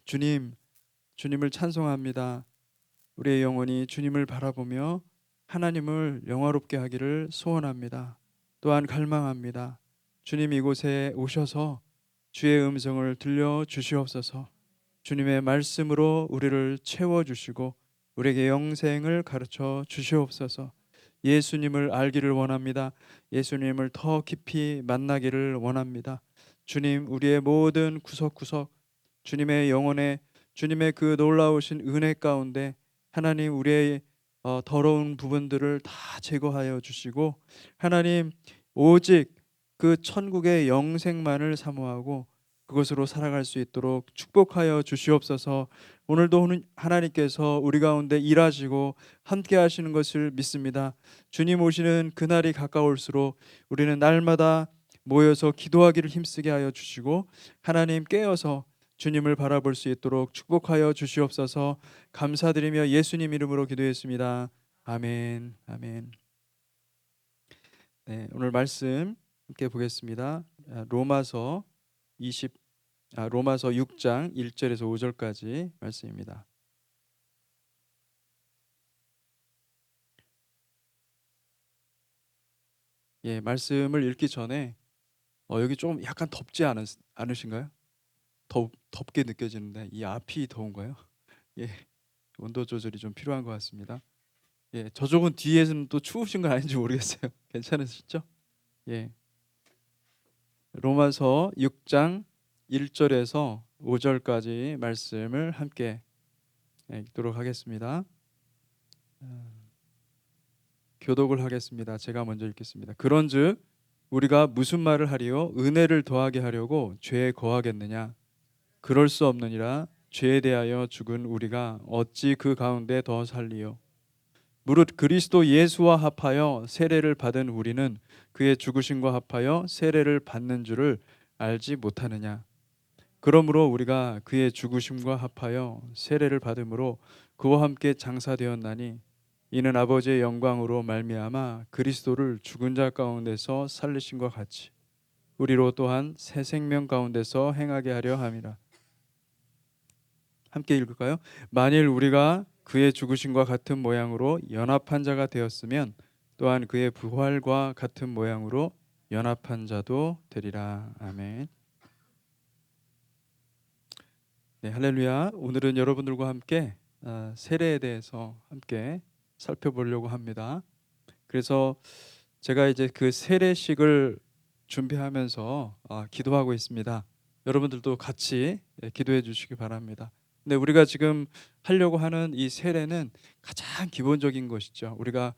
주님, 주님을 찬송합니다. 우리의 영혼이 주님을 바라보며 하나님을 영화롭게 하기를 소원합니다. 또한 갈망합니다. 주님 이곳에 오셔서 주의 음성을 들려 주시옵소서. 주님의 말씀으로 우리를 채워주시고 우리에게 영생을 가르쳐 주시옵소서. 예수님을 알기를 원합니다. 예수님을 더 깊이 만나기를 원합니다. 주님, 우리의 모든 구석구석 주님의 영혼에 주님의 그 놀라우신 은혜 가운데 하나님 우리의 더러운 부분들을 다 제거하여 주시고 하나님 오직 그 천국의 영생만을 사모하고 그것으로 살아갈 수 있도록 축복하여 주시옵소서. 오늘도 하나님께서 우리 가운데 일하시고 함께 하시는 것을 믿습니다. 주님 오시는 그날이 가까울수록 우리는 날마다 모여서 기도하기를 힘쓰게 하여 주시고 하나님 깨어서 주님을 바라볼 수 있도록 축복하여 주시옵소서. 감사드리며 예수님 이름으로 기도했습니다. 아멘. 아멘. 네, 오늘 말씀 함께 보겠습니다. 로마서 6장 1절에서 5절까지 말씀입니다. 예, 말씀을 읽기 전에 여기 좀 약간 덥지 않으신가요? 덥게 느껴지는데 이 앞이 더운가요? 예, 온도 조절이 좀 필요한 것 같습니다. 예, 저쪽은 뒤에서는 또 추우신 건 아닌지 모르겠어요. 괜찮으시죠? 예, 로마서 6장 1절에서 5절까지 말씀을 함께 읽도록 하겠습니다. 교독을 하겠습니다. 제가 먼저 읽겠습니다. 그런즉 우리가 무슨 말을 하리요? 은혜를 더하게 하려고 죄에 거하겠느냐? 그럴 수 없느니라. 죄에 대하여 죽은 우리가 어찌 그 가운데 더 살리요? 무릇 그리스도 예수와 합하여 세례를 받은 우리는 그의 죽으심과 합하여 세례를 받는 줄을 알지 못하느냐? 그러므로 우리가 그의 죽으심과 합하여 세례를 받음으로 그와 함께 장사되었나니 이는 아버지의 영광으로 말미암아 그리스도를 죽은 자 가운데서 살리심과 같이 우리로 또한 새 생명 가운데서 행하게 하려 함이라. 함께 읽을까요? 만일 우리가 그의 죽으심과 같은 모양으로 연합한 자가 되었으면 또한 그의 부활과 같은 모양으로 연합한 자도 되리라. 아멘. 네, 할렐루야. 오늘은 여러분들과 함께 세례에 대해서 함께 살펴보려고 합니다. 그래서 제가 이제 그 세례식을 준비하면서 기도하고 있습니다. 여러분들도 같이 기도해 주시기 바랍니다. 근데 우리가 지금 하려고 하는 이 세례는 가장 기본적인 것이죠. 우리가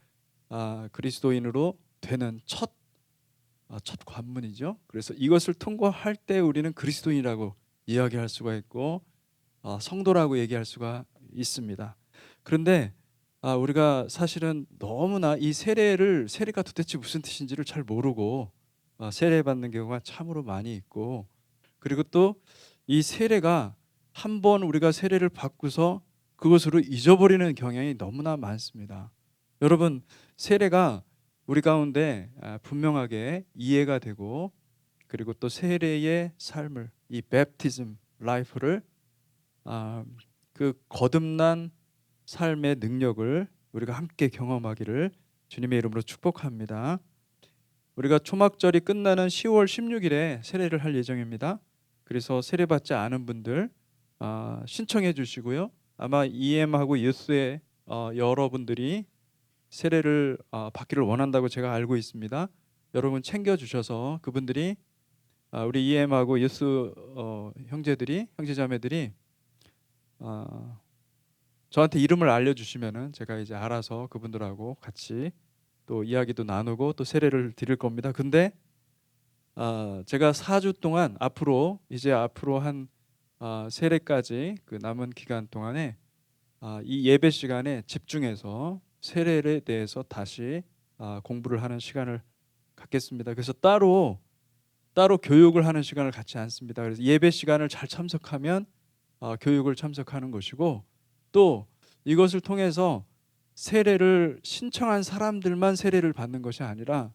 그리스도인으로 되는 첫 관문이죠. 그래서 이것을 통과할 때 우리는 그리스도인이라고 이야기할 수가 있고 성도라고 얘기할 수가 있습니다. 그런데 우리가 사실은 너무나 이 세례가 도대체 무슨 뜻인지를 잘 모르고 세례받는 경우가 참으로 많이 있고, 그리고 또 이 세례가 한번 우리가 세례를 받고서 그것으로 잊어버리는 경향이 너무나 많습니다. 여러분, 세례가 우리 가운데 분명하게 이해가 되고, 그리고 또 세례의 삶을, 이 베프티즘 라이프를 그 거듭난 삶의 능력을 우리가 함께 경험하기를 주님의 이름으로 축복합니다. 우리가 초막절이 끝나는 10월 16일에 세례를 할 예정입니다. 그래서 세례받지 않은 분들 신청해 주시고요. 아마 EM하고 유스의 여러분들이 세례를 받기를 원한다고 제가 알고 있습니다. 여러분 챙겨 주셔서 그분들이 우리 EM하고 유스 형제자매들이 저한테 이름을 알려주시면은 제가 이제 알아서 그분들하고 같이 또 이야기도 나누고 또 세례를 드릴 겁니다. 근데 제가 4주 동안 앞으로 한 세례까지 그 남은 기간 동안에 이 예배 시간에 집중해서 세례에 대해서 다시 공부를 하는 시간을 갖겠습니다. 그래서 따로 교육을 하는 시간을 갖지 않습니다. 그래서 예배 시간을 잘 참석하면 교육을 참석하는 것이고, 또 이것을 통해서 세례를 신청한 사람들만 세례를 받는 것이 아니라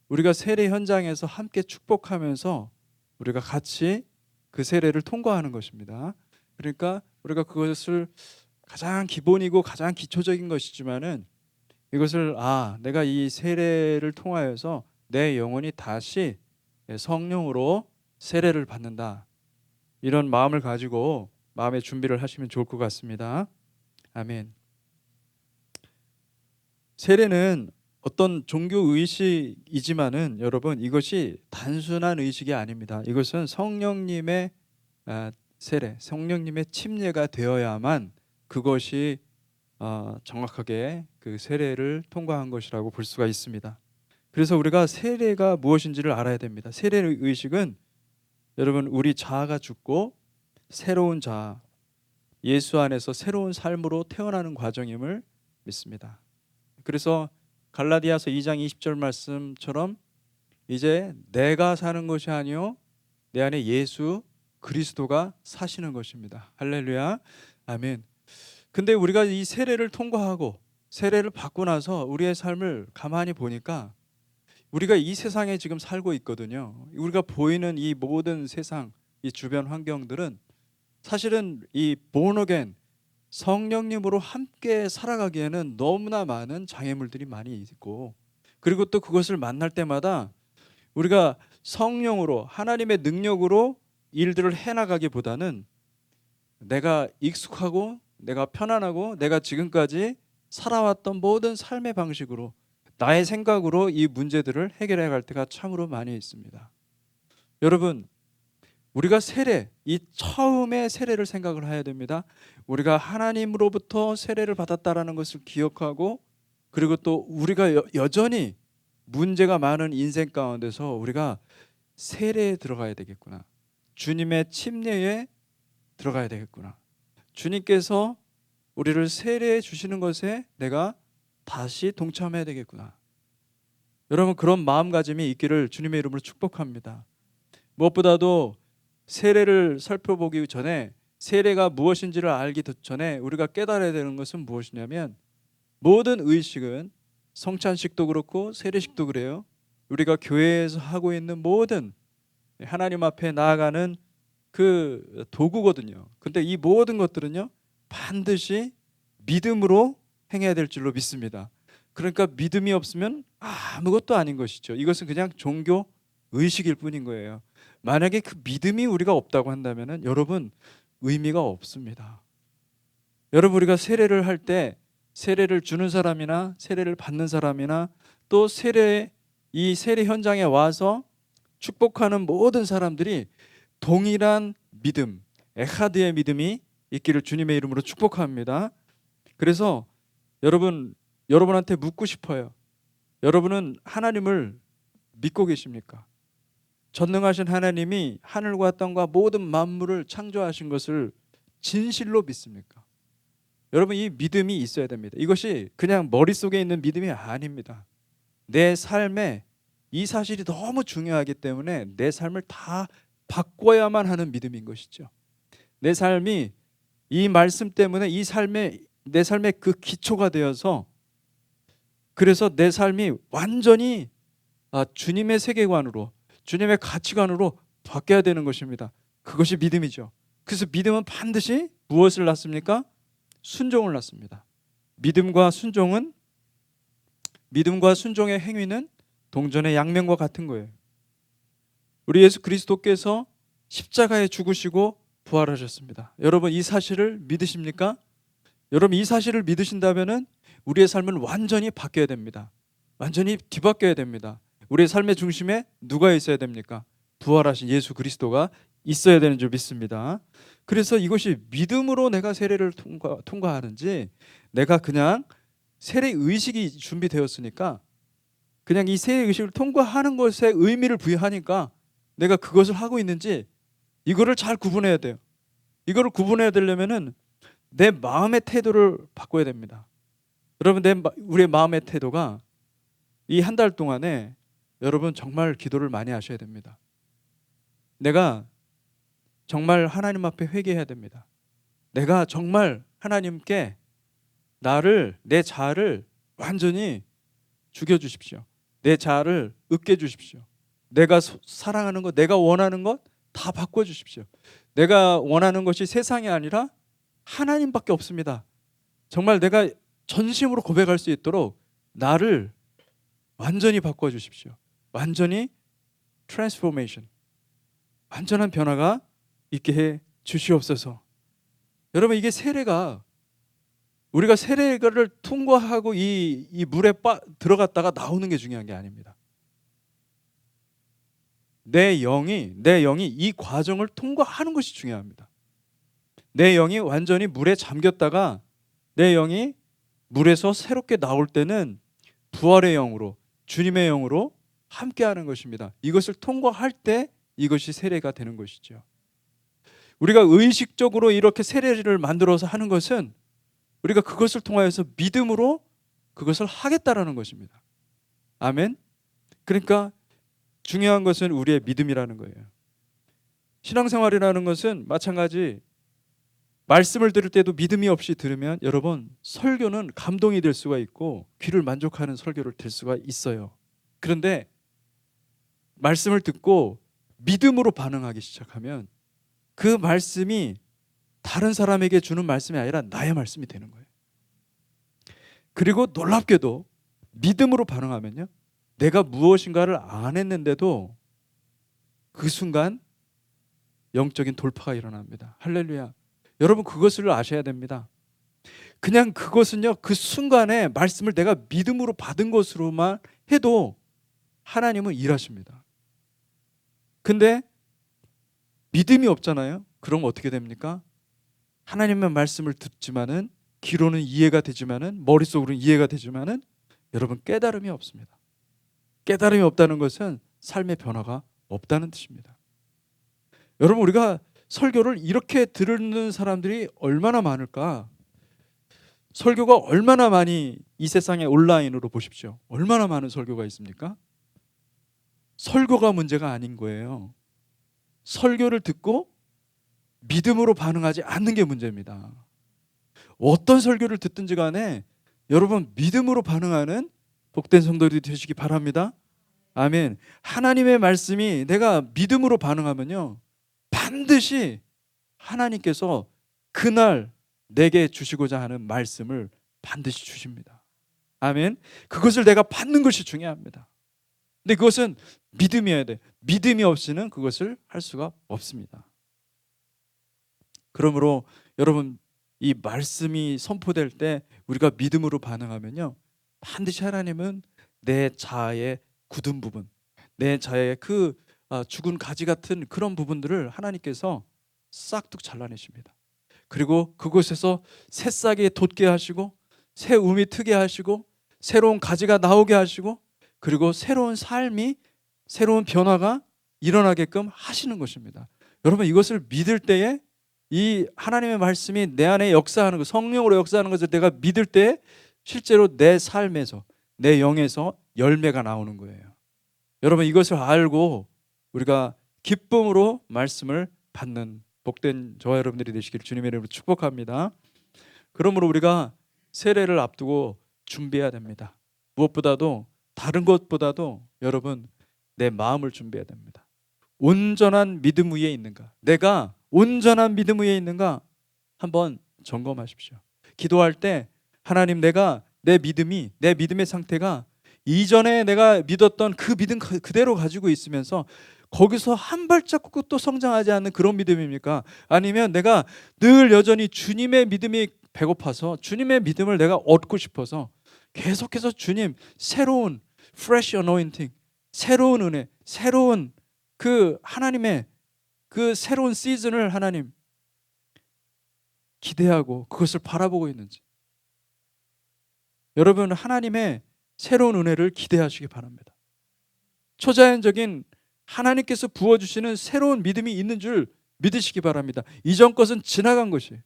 우리가 세례 현장에서 함께 축복하면서 우리가 같이 그 세례를 통과하는 것입니다. 그러니까 우리가 그것을 가장 기본이고 가장 기초적인 것이지만은 이것을 내가 이 세례를 통하여서 내 영혼이 다시 성령으로 세례를 받는다. 이런 마음을 가지고 마음의 준비를 하시면 좋을 것 같습니다. 아멘. 세례는 어떤 종교 의식이지만은 여러분 이것이 단순한 의식이 아닙니다. 이것은 성령님의 세례, 성령님의 침례가 되어야만 그것이 정확하게 그 세례를 통과한 것이라고 볼 수가 있습니다. 그래서 우리가 세례가 무엇인지를 알아야 됩니다. 세례의 의식은 여러분 우리 자아가 죽고 새로운 자아, 예수 안에서 새로운 삶으로 태어나는 과정임을 믿습니다. 그래서 갈라디아서 2장 20절 말씀처럼 이제 내가 사는 것이 아니요 내 안에 예수 그리스도가 사시는 것입니다. 할렐루야. 아멘. 근데 우리가 이 세례를 통과하고 세례를 받고 나서 우리의 삶을 가만히 보니까 우리가 이 세상에 지금 살고 있거든요. 우리가 보이는 이 모든 세상, 이 주변 환경들은 사실은 이 born again 성령님으로 함께 살아가기에는 너무나 많은 장애물들이 많이 있고, 그리고 또 그것을 만날 때마다 우리가 성령으로 하나님의 능력으로 일들을 해나가기보다는 내가 익숙하고 내가 편안하고 내가 지금까지 살아왔던 모든 삶의 방식으로 나의 생각으로 이 문제들을 해결해 갈 때가 참으로 많이 있습니다. 여러분 우리가 세례, 이 처음의 세례를 생각을 해야 됩니다. 우리가 하나님으로부터 세례를 받았다라는 것을 기억하고, 그리고 또 우리가 여전히 문제가 많은 인생 가운데서 우리가 세례에 들어가야 되겠구나. 주님의 침례에 들어가야 되겠구나. 주님께서 우리를 세례해 주시는 것에 내가 다시 동참해야 되겠구나. 여러분 그런 마음가짐이 있기를 주님의 이름으로 축복합니다. 무엇보다도 세례를 살펴보기 전에, 세례가 무엇인지를 알기 전에 우리가 깨달아야 되는 것은 무엇이냐면, 모든 의식은 성찬식도 그렇고 세례식도 그래요. 우리가 교회에서 하고 있는 모든 하나님 앞에 나아가는 그 도구거든요. 근데 이 모든 것들은요 반드시 믿음으로 행해야 될 줄로 믿습니다. 그러니까 믿음이 없으면 아무것도 아닌 것이죠. 이것은 그냥 종교 의식일 뿐인 거예요. 만약에 그 믿음이 우리가 없다고 한다면은 여러분 의미가 없습니다. 여러분 우리가 세례를 할 때 세례를 주는 사람이나 세례를 받는 사람이나 또 이 세례 현장에 와서 축복하는 모든 사람들이 동일한 믿음, 에하드의 믿음이 있기를 주님의 이름으로 축복합니다. 그래서 여러분한테 묻고 싶어요. 여러분은 하나님을 믿고 계십니까? 전능하신 하나님이 하늘과 땅과 모든 만물을 창조하신 것을 진실로 믿습니까? 여러분 이 믿음이 있어야 됩니다. 이것이 그냥 머릿속에 있는 믿음이 아닙니다. 내 삶에 이 사실이 너무 중요하기 때문에 내 삶을 다 바꿔야만 하는 믿음인 것이죠. 내 삶이 이 말씀 때문에 내 삶의 그 기초가 되어서, 그래서 내 삶이 완전히 주님의 세계관으로, 주님의 가치관으로 바뀌어야 되는 것입니다. 그것이 믿음이죠. 그래서 믿음은 반드시 무엇을 낳습니까? 순종을 낳습니다. 믿음과 순종의 행위는 동전의 양면과 같은 거예요. 우리 예수 그리스도께서 십자가에 죽으시고 부활하셨습니다. 여러분 이 사실을 믿으십니까? 여러분 이 사실을 믿으신다면은 우리의 삶은 완전히 바뀌어야 됩니다. 완전히 뒤바뀌어야 됩니다. 우리의 삶의 중심에 누가 있어야 됩니까? 부활하신 예수 그리스도가 있어야 되는 줄 믿습니다. 그래서 이것이 믿음으로 내가 세례를 통과하는지, 내가 그냥 세례 의식이 준비되었으니까 그냥 이 세례 의식을 통과하는 것에 의미를 부여하니까 내가 그것을 하고 있는지, 이거를 잘 구분해야 돼요. 이거를 구분해야 되려면은 내 마음의 태도를 바꿔야 됩니다. 여러분 우리의 마음의 태도가 이 한 달 동안에 여러분 정말 기도를 많이 하셔야 됩니다. 내가 정말 하나님 앞에 회개해야 됩니다. 내가 정말 하나님께 내 자아를 완전히 죽여주십시오. 내 자아를 으깨주십시오. 내가 사랑하는 것, 내가 원하는 것 다 바꿔주십시오. 내가 원하는 것이 세상이 아니라 하나님밖에 없습니다. 정말 내가 전심으로 고백할 수 있도록 나를 완전히 바꿔주십시오. 완전히 트랜스포메이션, 완전한 변화가 있게 해 주시옵소서. 여러분, 이게 세례가 우리가 세례를 통과하고 이 물에 들어갔다가 나오는 게 중요한 게 아닙니다. 내 영이 이 과정을 통과하는 것이 중요합니다. 내 영이 완전히 물에 잠겼다가 내 영이 물에서 새롭게 나올 때는 부활의 영으로, 주님의 영으로 함께하는 것입니다. 이것을 통과할 때 이것이 세례가 되는 것이죠. 우리가 의식적으로 이렇게 세례를 만들어서 하는 것은 우리가 그것을 통하여서 믿음으로 그것을 하겠다라는 것입니다. 아멘. 그러니까 중요한 것은 우리의 믿음이라는 거예요. 신앙생활이라는 것은 마찬가지, 말씀을 들을 때도 믿음이 없이 들으면 여러분, 설교는 감동이 될 수가 있고 귀를 만족하는 설교를 들 수가 있어요. 그런데 말씀을 듣고 믿음으로 반응하기 시작하면 그 말씀이 다른 사람에게 주는 말씀이 아니라 나의 말씀이 되는 거예요. 그리고 놀랍게도 믿음으로 반응하면요, 내가 무엇인가를 안 했는데도 그 순간 영적인 돌파가 일어납니다. 할렐루야. 여러분, 그것을 아셔야 됩니다. 그냥 그것은요, 그 순간에 말씀을 내가 믿음으로 받은 것으로만 해도 하나님은 일하십니다. 근데 믿음이 없잖아요. 그럼 어떻게 됩니까? 하나님의 말씀을 듣지만은, 귀로는 이해가 되지만은, 머릿속으로는 이해가 되지만은 여러분, 깨달음이 없습니다. 깨달음이 없다는 것은 삶의 변화가 없다는 뜻입니다. 여러분, 우리가 설교를 이렇게 듣는 사람들이 얼마나 많을까? 설교가 얼마나 많이 이 세상에 온라인으로 보십시오. 얼마나 많은 설교가 있습니까? 설교가 문제가 아닌 거예요. 설교를 듣고 믿음으로 반응하지 않는 게 문제입니다. 어떤 설교를 듣든지 간에 여러분, 믿음으로 반응하는 복된 성도들이 되시기 바랍니다. 아멘. 하나님의 말씀이 내가 믿음으로 반응하면요, 반드시 하나님께서 그날 내게 주시고자 하는 말씀을 반드시 주십니다. 아멘. 그것을 내가 받는 것이 중요합니다. 근데 그것은 믿음이어야 돼. 믿음이 없이는 그것을 할 수가 없습니다. 그러므로 여러분, 이 말씀이 선포될 때 우리가 믿음으로 반응하면요, 반드시 하나님은 내 자아의 굳은 부분, 내 자아의 그 죽은 가지 같은 그런 부분들을 하나님께서 싹둑 잘라내십니다. 그리고 그곳에서 새싹이 돋게 하시고 새 움이 트게 하시고 새로운 가지가 나오게 하시고, 그리고 새로운 삶이, 새로운 변화가 일어나게끔 하시는 것입니다. 여러분, 이것을 믿을 때에 이 하나님의 말씀이 내 안에 역사하는 것, 성령으로 역사하는 것을 내가 믿을 때 실제로 내 삶에서, 내 영에서 열매가 나오는 거예요. 여러분, 이것을 알고 우리가 기쁨으로 말씀을 받는 복된 저와 여러분들이 되시기를 주님의 이름으로 축복합니다. 그러므로 우리가 세례를 앞두고 준비해야 됩니다. 무엇보다도, 다른 것보다도 여러분, 내 마음을 준비해야 됩니다. 온전한 믿음 위에 있는가? 내가 온전한 믿음 위에 있는가? 한번 점검하십시오. 기도할 때 하나님, 내가 내 믿음의 상태가 이전에 내가 믿었던 그 믿음 그대로 가지고 있으면서 거기서 한 발자국도 성장하지 않는 그런 믿음입니까? 아니면 내가 늘 여전히 주님의 믿음이 배고파서 주님의 믿음을 내가 얻고 싶어서 계속해서 주님, 새로운 fresh anointing, 새로운 은혜, 새로운 그 하나님의 그 새로운 시즌을 하나님 기대하고 그것을 바라보고 있는지, 여러분, 하나님의 새로운 은혜를 기대하시기 바랍니다. 초자연적인 하나님께서 부어주시는 새로운 믿음이 있는 줄 믿으시기 바랍니다. 이전 것은 지나간 것이.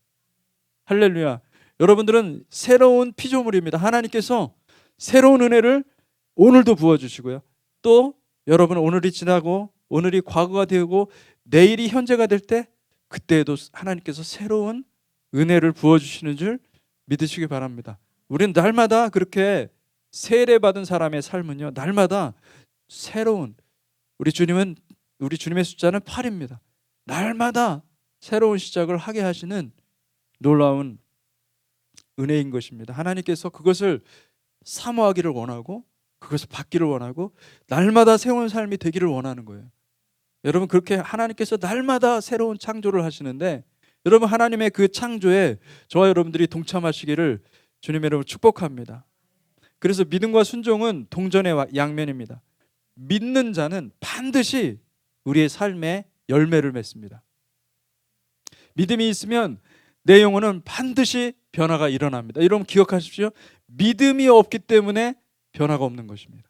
할렐루야. 여러분들은 새로운 피조물입니다. 하나님께서 새로운 은혜를 오늘도 부어주시고요, 또 여러분, 오늘이 지나고 오늘이 과거가 되고 내일이 현재가 될 때 그때에도 하나님께서 새로운 은혜를 부어주시는 줄 믿으시기 바랍니다. 우리는 날마다 그렇게 세례받은 사람의 삶은요, 날마다 새로운, 우리 주님의 숫자는 8입니다. 날마다 새로운 시작을 하게 하시는 놀라운 은혜인 것입니다. 하나님께서 그것을 사모하기를 원하고 그것을 받기를 원하고 날마다 새로운 삶이 되기를 원하는 거예요. 여러분, 그렇게 하나님께서 날마다 새로운 창조를 하시는데, 여러분 하나님의 그 창조에 저와 여러분들이 동참하시기를 주님의 이름으로 축복합니다. 그래서 믿음과 순종은 동전의 양면입니다. 믿는 자는 반드시 우리의 삶에 열매를 맺습니다. 믿음이 있으면 내 영혼은 반드시 변화가 일어납니다. 여러분 기억하십시오. 믿음이 없기 때문에 변화가 없는 것입니다.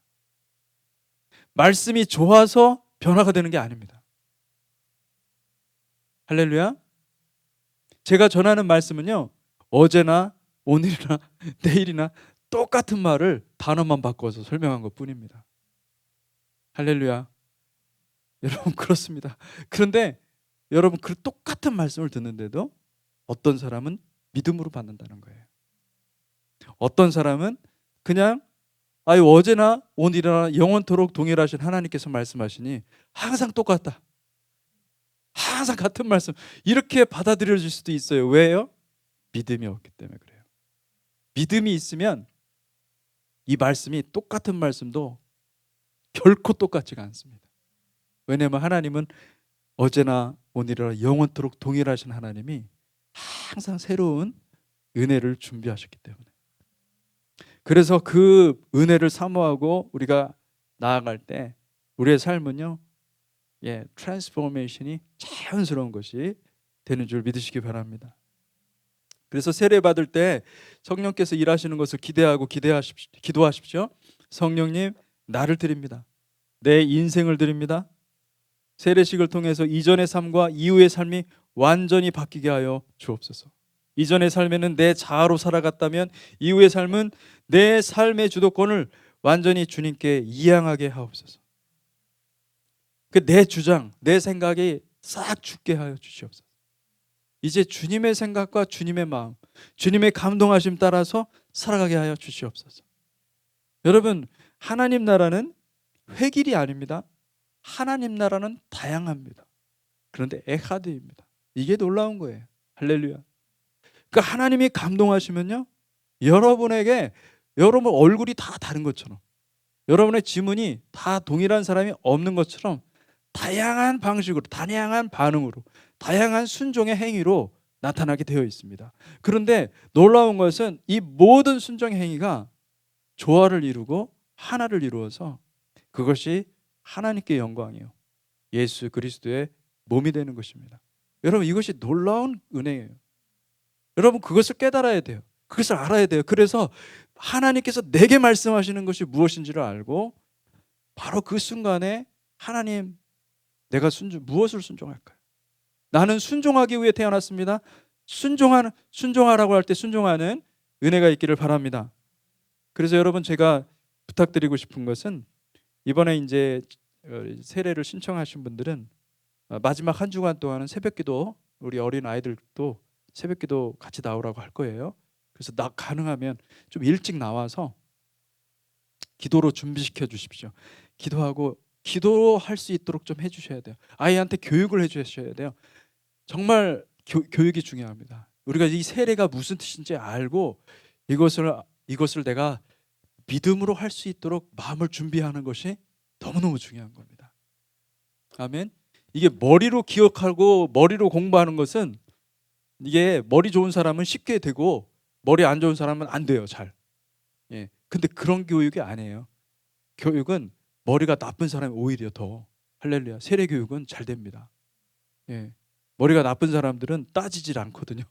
말씀이 좋아서 변화가 되는 게 아닙니다. 할렐루야. 제가 전하는 말씀은요, 어제나 오늘이나 내일이나 똑같은 말을 단어만 바꿔서 설명한 것 뿐입니다. 할렐루야. 여러분 그렇습니다. 그런데 여러분 그 똑같은 말씀을 듣는데도 어떤 사람은 믿음으로 받는다는 거예요. 어떤 사람은 그냥 어제나 오늘이나 영원토록 동일하신 하나님께서 말씀하시니 항상 똑같다, 항상 같은 말씀, 이렇게 받아들여질 수도 있어요. 왜요? 믿음이 없기 때문에 그래요. 믿음이 있으면 이 말씀이 똑같은 말씀도 결코 똑같지가 않습니다. 왜냐하면 하나님은 어제나 오늘이나 영원토록 동일하신 하나님이 항상 새로운 은혜를 준비하셨기 때문에, 그래서 그 은혜를 사모하고 우리가 나아갈 때 우리의 삶은요, 트랜스포메이션이 자연스러운 것이 되는 줄 믿으시기 바랍니다. 그래서 세례 받을 때 성령께서 일하시는 것을 기도하십시오. 성령님, 나를 드립니다. 내 인생을 드립니다. 세례식을 통해서 이전의 삶과 이후의 삶이 완전히 바뀌게 하여 주옵소서. 이전의 삶에는 내 자아로 살아갔다면 이후의 삶은 내 삶의 주도권을 완전히 주님께 이양하게 하옵소서. 내 주장, 내 생각이 싹 죽게 하여 주시옵소서. 이제 주님의 생각과 주님의 마음, 주님의 감동하심 따라서 살아가게 하여 주시옵소서. 여러분, 하나님 나라는 획일이 아닙니다. 하나님 나라는 다양합니다. 그런데 에하드입니다. 이게 놀라운 거예요. 할렐루야. 그러니까 하나님이 감동하시면요, 여러분에게 여러분 얼굴이 다 다른 것처럼, 여러분의 지문이 다 동일한 사람이 없는 것처럼 다양한 방식으로, 다양한 반응으로, 다양한 순종의 행위로 나타나게 되어 있습니다. 그런데 놀라운 것은 이 모든 순종의 행위가 조화를 이루고 하나를 이루어서 그것이 하나님께 영광이요, 예수 그리스도의 몸이 되는 것입니다. 여러분, 이것이 놀라운 은혜예요. 여러분 그것을 깨달아야 돼요. 그것을 알아야 돼요. 그래서 하나님께서 내게 말씀하시는 것이 무엇인지를 알고 바로 그 순간에 하나님, 내가 무엇을 순종할까요? 나는 순종하기 위해 태어났습니다. 순종하라고 할 때 순종하는 은혜가 있기를 바랍니다. 그래서 여러분, 제가 부탁드리고 싶은 것은 이번에 이제 세례를 신청하신 분들은 마지막 한 주간 동안은 새벽기도, 우리 어린 아이들도 새벽기도 같이 나오라고 할 거예요. 그래서 가능하면 좀 일찍 나와서 기도로 준비시켜 주십시오. 기도할 수 있도록 좀 해주셔야 돼요. 아이한테 교육을 해주셔야 돼요. 정말 교육이 중요합니다. 우리가 이 세례가 무슨 뜻인지 알고 이것을 내가 믿음으로 할 수 있도록 마음을 준비하는 것이 너무너무 중요한 겁니다. 아멘. 이게 머리로 기억하고 머리로 공부하는 것은, 이게 머리 좋은 사람은 쉽게 되고 머리 안 좋은 사람은 안 돼요, 잘. 근데 그런 교육이 아니에요. 교육은 머리가 나쁜 사람이 오히려 더, 할렐루야, 세례 교육은 잘 됩니다. 머리가 나쁜 사람들은 따지질 않거든요.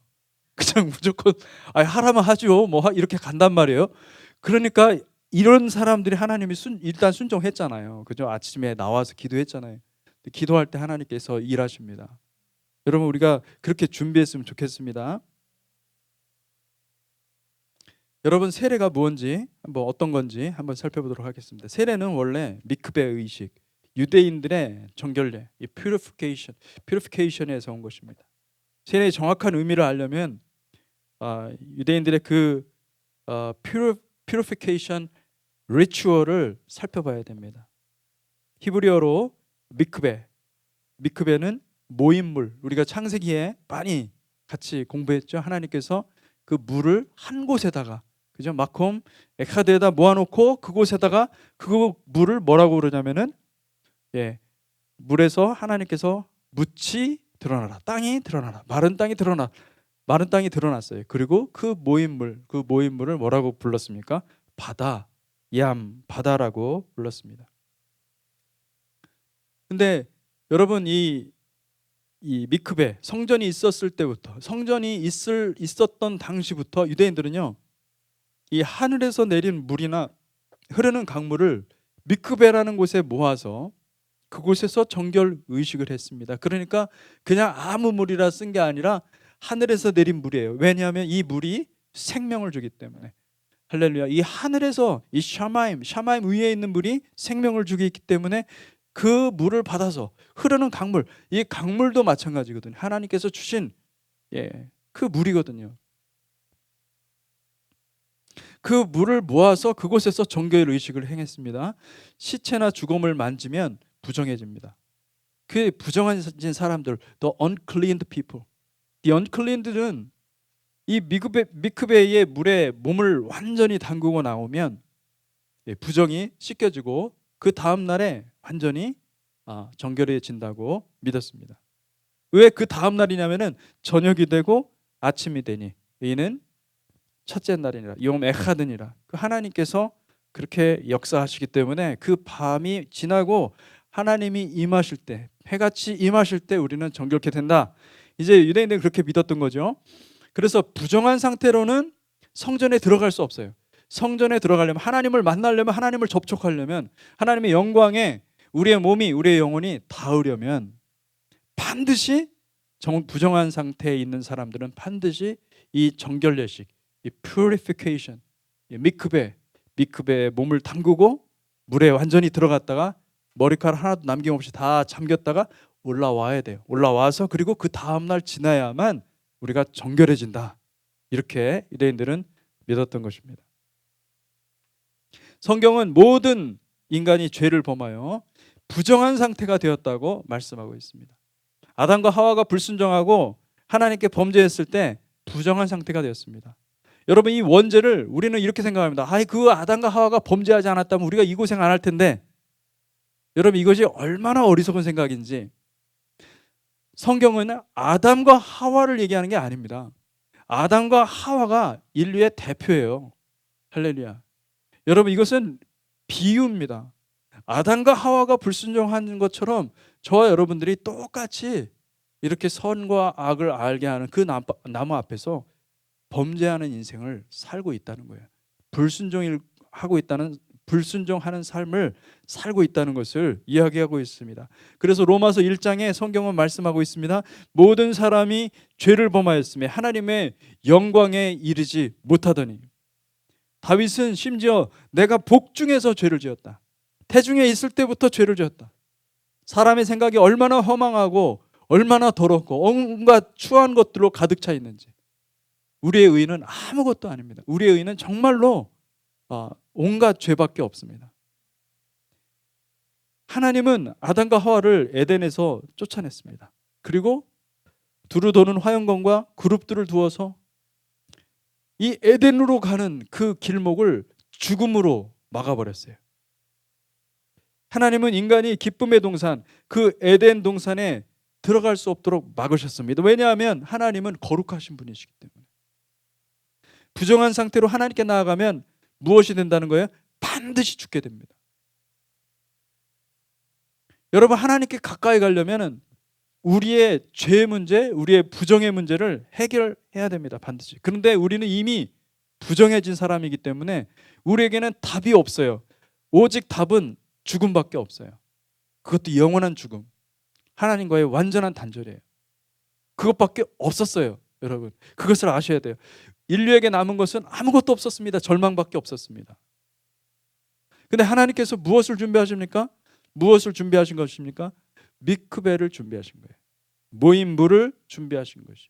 그냥 무조건 하라면 하죠, 뭐 이렇게 간단 말이에요. 그러니까 이런 사람들이 하나님이 일단 순종했잖아요. 그죠? 아침에 나와서 기도했잖아요. 기도할 때 하나님께서 일하십니다. 여러분, 우리가 그렇게 준비했으면 좋겠습니다. 여러분, 세례가 뭔지, 어떤 건지 한번 살펴보도록 하겠습니다. 세례는 원래 미크베 의식, 유대인들의 정결례, 이 퓨리피케이션에서 온 것입니다. 세례의 정확한 의미를 알려면 유대인들의 그 퓨리피케이션 리추얼을 살펴봐야 됩니다. 히브리어로 미크베는 모임물, 우리가 창세기에 많이 같이 공부했죠. 하나님께서 그 물을 한 곳에다가, 그죠? 마콤 에카드에다 모아놓고 그곳에다가 그 물을 뭐라고 그러냐면은, 물에서 하나님께서 묻이 드러나라, 땅이 드러나라, 마른 땅이 드러나, 마른 땅이 드러났어요. 그리고 그 모임물을 뭐라고 불렀습니까? 바다, 바다라고 불렀습니다. 근데 여러분, 이 미크베 성전이 있었을 때부터, 성전이 있었던 당시부터 유대인들은요, 이 하늘에서 내린 물이나 흐르는 강물을 미크베라는 곳에 모아서 그곳에서 정결 의식을 했습니다. 그러니까 그냥 아무 물이라 쓴 게 아니라 하늘에서 내린 물이에요. 왜냐하면 이 물이 생명을 주기 때문에. 할렐루야. 이 하늘에서 이 샤마임 위에 있는 물이 생명을 주기 때문에 그 물을 받아서 흐르는 강물, 이 강물도 마찬가지거든요. 하나님께서 주신 그 물이거든요. 그 물을 모아서 그곳에서 정결 의식을 행했습니다. 시체나 죽음을 만지면 부정해집니다. 그 부정해진 사람들, the uncleaned people, the uncleaned는 이 미크베의 물에 몸을 완전히 담그고 나오면 부정이 씻겨지고 그 다음 날에 완전히 정결해진다고 믿었습니다. 왜 그 다음 날이냐면은 저녁이 되고 아침이 되니 이는 첫째 날이니라, 욤 에카드니라. 그 하나님께서 그렇게 역사하시기 때문에 그 밤이 지나고 하나님이 임하실 때, 해같이 임하실 때 우리는 정결케 된다. 이제 유대인들은 그렇게 믿었던 거죠. 그래서 부정한 상태로는 성전에 들어갈 수 없어요. 성전에 들어가려면, 하나님을 만나려면, 하나님을 접촉하려면, 하나님의 영광에 우리의 몸이, 우리의 영혼이 닿으려면 반드시 부정한 상태에 있는 사람들은 반드시 이 정결 예식, 이 purification, 미크베에 몸을 담그고 물에 완전히 들어갔다가 머리카락 하나도 남김없이 다 잠겼다가 올라와야 돼요. 올라와서 그리고 그 다음날 지나야만 우리가 정결해진다. 이렇게 유대인들은 믿었던 것입니다. 성경은 모든 인간이 죄를 범하여 부정한 상태가 되었다고 말씀하고 있습니다. 아담과 하와가 불순종하고 하나님께 범죄했을 때 부정한 상태가 되었습니다. 여러분, 이 원죄를 우리는 이렇게 생각합니다. 그 아담과 하와가 범죄하지 않았다면 우리가 이 고생 안 할 텐데. 여러분, 이것이 얼마나 어리석은 생각인지. 성경은 아담과 하와를 얘기하는 게 아닙니다. 아담과 하와가 인류의 대표예요. 할렐루야. 여러분, 이것은 비유입니다. 아담과 하와가 불순종한 것처럼 저와 여러분들이 똑같이 이렇게 선과 악을 알게 하는 그 나무 앞에서 범죄하는 인생을 살고 있다는 거예요. 불순종하는 삶을 살고 있다는 것을 이야기하고 있습니다. 그래서 로마서 1장에 성경은 말씀하고 있습니다. 모든 사람이 죄를 범하였으며 하나님의 영광에 이르지 못하더니. 다윗은 심지어 내가 복중에서 죄를 지었다. 태중에 있을 때부터 죄를 지었다. 사람의 생각이 얼마나 허망하고 얼마나 더럽고 온갖 추한 것들로 가득 차 있는지. 우리의 의는 아무것도 아닙니다. 우리의 의는 정말로 온갖 죄밖에 없습니다. 하나님은 아담과 하와를 에덴에서 쫓아냈습니다. 그리고 두루 도는 화영검과 그룹들을 두어서 이 에덴으로 가는 그 길목을 죽음으로 막아버렸어요. 하나님은 인간이 기쁨의 동산, 그 에덴 동산에 들어갈 수 없도록 막으셨습니다. 왜냐하면 하나님은 거룩하신 분이시기 때문에. 부정한 상태로 하나님께 나아가면 무엇이 된다는 거예요? 반드시 죽게 됩니다. 여러분, 하나님께 가까이 가려면 우리의 죄의 문제, 우리의 부정의 문제를 해결해야 됩니다. 반드시. 그런데 우리는 이미 부정해진 사람이기 때문에 우리에게는 답이 없어요. 오직 답은 죽음밖에 없어요. 그것도 영원한 죽음. 하나님과의 완전한 단절이에요. 그것밖에 없었어요. 여러분, 그것을 아셔야 돼요. 인류에게 남은 것은 아무것도 없었습니다. 절망밖에 없었습니다. 근데 하나님께서 무엇을 준비하십니까? 무엇을 준비하신 것입니까? 미크베를 준비하신 거예요. 모인 물을 준비하신 것이.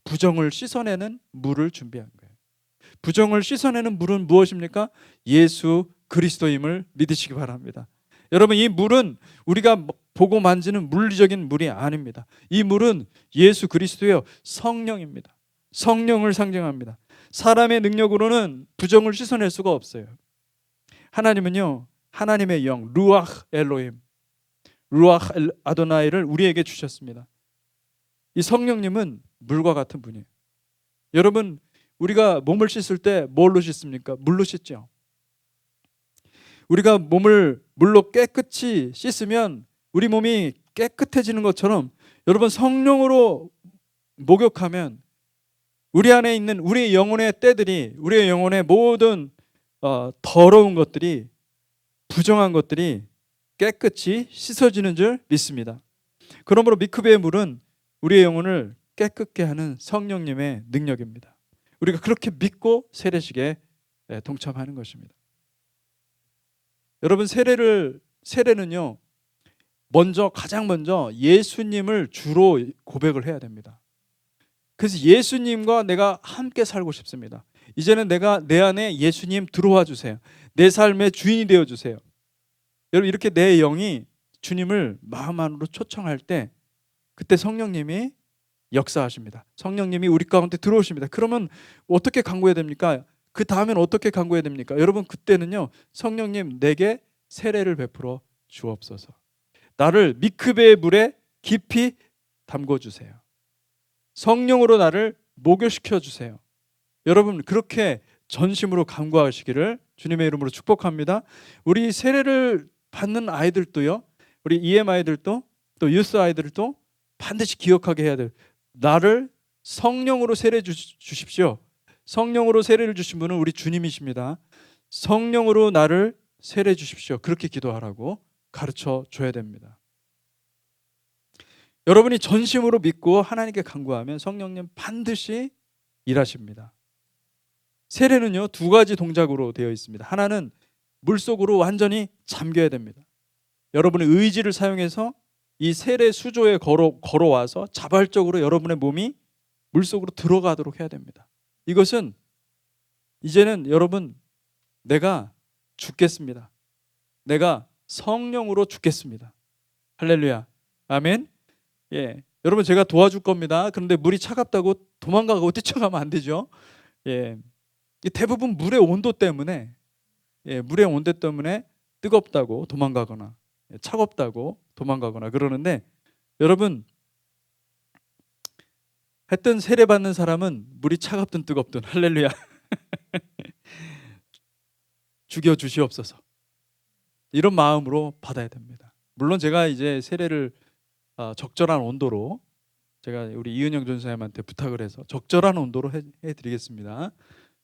부정을 씻어내는 물을 준비한 거예요. 부정을 씻어내는 물은 무엇입니까? 예수 그리스도임을 믿으시기 바랍니다. 여러분, 이 물은 우리가 보고 만지는 물리적인 물이 아닙니다. 이 물은 예수 그리스도의 성령입니다. 성령을 상징합니다. 사람의 능력으로는 부정을 씻어낼 수가 없어요. 하나님은요, 하나님의 영, 루아흐 엘로힘, 루아흐 아도나이를 우리에게 주셨습니다. 이 성령님은 물과 같은 분이에요. 여러분, 우리가 몸을 씻을 때 뭘로 씻습니까? 물로 씻죠. 우리가 몸을 물로 깨끗이 씻으면 우리 몸이 깨끗해지는 것처럼, 여러분, 성령으로 목욕하면 우리 안에 있는 우리의 영혼의 때들이, 우리의 영혼의 모든 더러운 것들이, 부정한 것들이 깨끗이 씻어지는 줄 믿습니다. 그러므로 미크베의 물은 우리의 영혼을 깨끗게 하는 성령님의 능력입니다. 우리가 그렇게 믿고 세례식에 동참하는 것입니다. 여러분, 세례는요, 가장 먼저 예수님을 주로 고백을 해야 됩니다. 그래서 예수님과 내가 함께 살고 싶습니다. 이제는 내 안에 예수님 들어와 주세요. 내 삶의 주인이 되어 주세요. 여러분, 이렇게 내 영이 주님을 마음 안으로 초청할 때, 그때 성령님이 역사하십니다. 성령님이 우리 가운데 들어오십니다. 그러면 어떻게 간구해야 됩니까? 그 다음엔 어떻게 간구해야 됩니까? 여러분, 그때는요, 성령님 내게 세례를 베풀어 주옵소서. 나를 미크베의 물에 깊이 담궈 주세요. 성령으로 나를 목욕시켜 주세요. 여러분, 그렇게 전심으로 간구하시기를 주님의 이름으로 축복합니다. 우리 세례를 받는 아이들도요, 우리 EM 아이들도, 또 유스 아이들도 반드시 기억하게 해야 돼요. 나를 성령으로 세례 주십시오. 성령으로 세례를 주신 분은 우리 주님이십니다. 성령으로 나를 세례 주십시오. 그렇게 기도하라고 가르쳐 줘야 됩니다. 여러분이 전심으로 믿고 하나님께 간구하면 성령님 반드시 일하십니다. 세례는요, 두 가지 동작으로 되어 있습니다. 하나는 물속으로 완전히 잠겨야 됩니다. 여러분의 의지를 사용해서 이 세례 수조에 걸어와서 자발적으로 여러분의 몸이 물속으로 들어가도록 해야 됩니다. 이것은 이제는 여러분, 내가 죽겠습니다. 내가 성령으로 죽겠습니다. 할렐루야. 아멘. 예. 여러분, 제가 도와줄 겁니다. 그런데 물이 차갑다고 도망가고 뛰쳐가면 안 되죠. 예. 대부분 물의 온도 때문에, 물의 온도 때문에 뜨겁다고 도망가거나 차갑다고 도망가거나 그러는데, 여러분, 하여튼 세례 받는 사람은 물이 차갑든 뜨겁든 할렐루야 죽여 주시옵소서, 이런 마음으로 받아야 됩니다. 물론 제가 이제 세례를 적절한 온도로, 제가 우리 이은영 전사님한테 부탁을 해서 적절한 온도로 해드리겠습니다.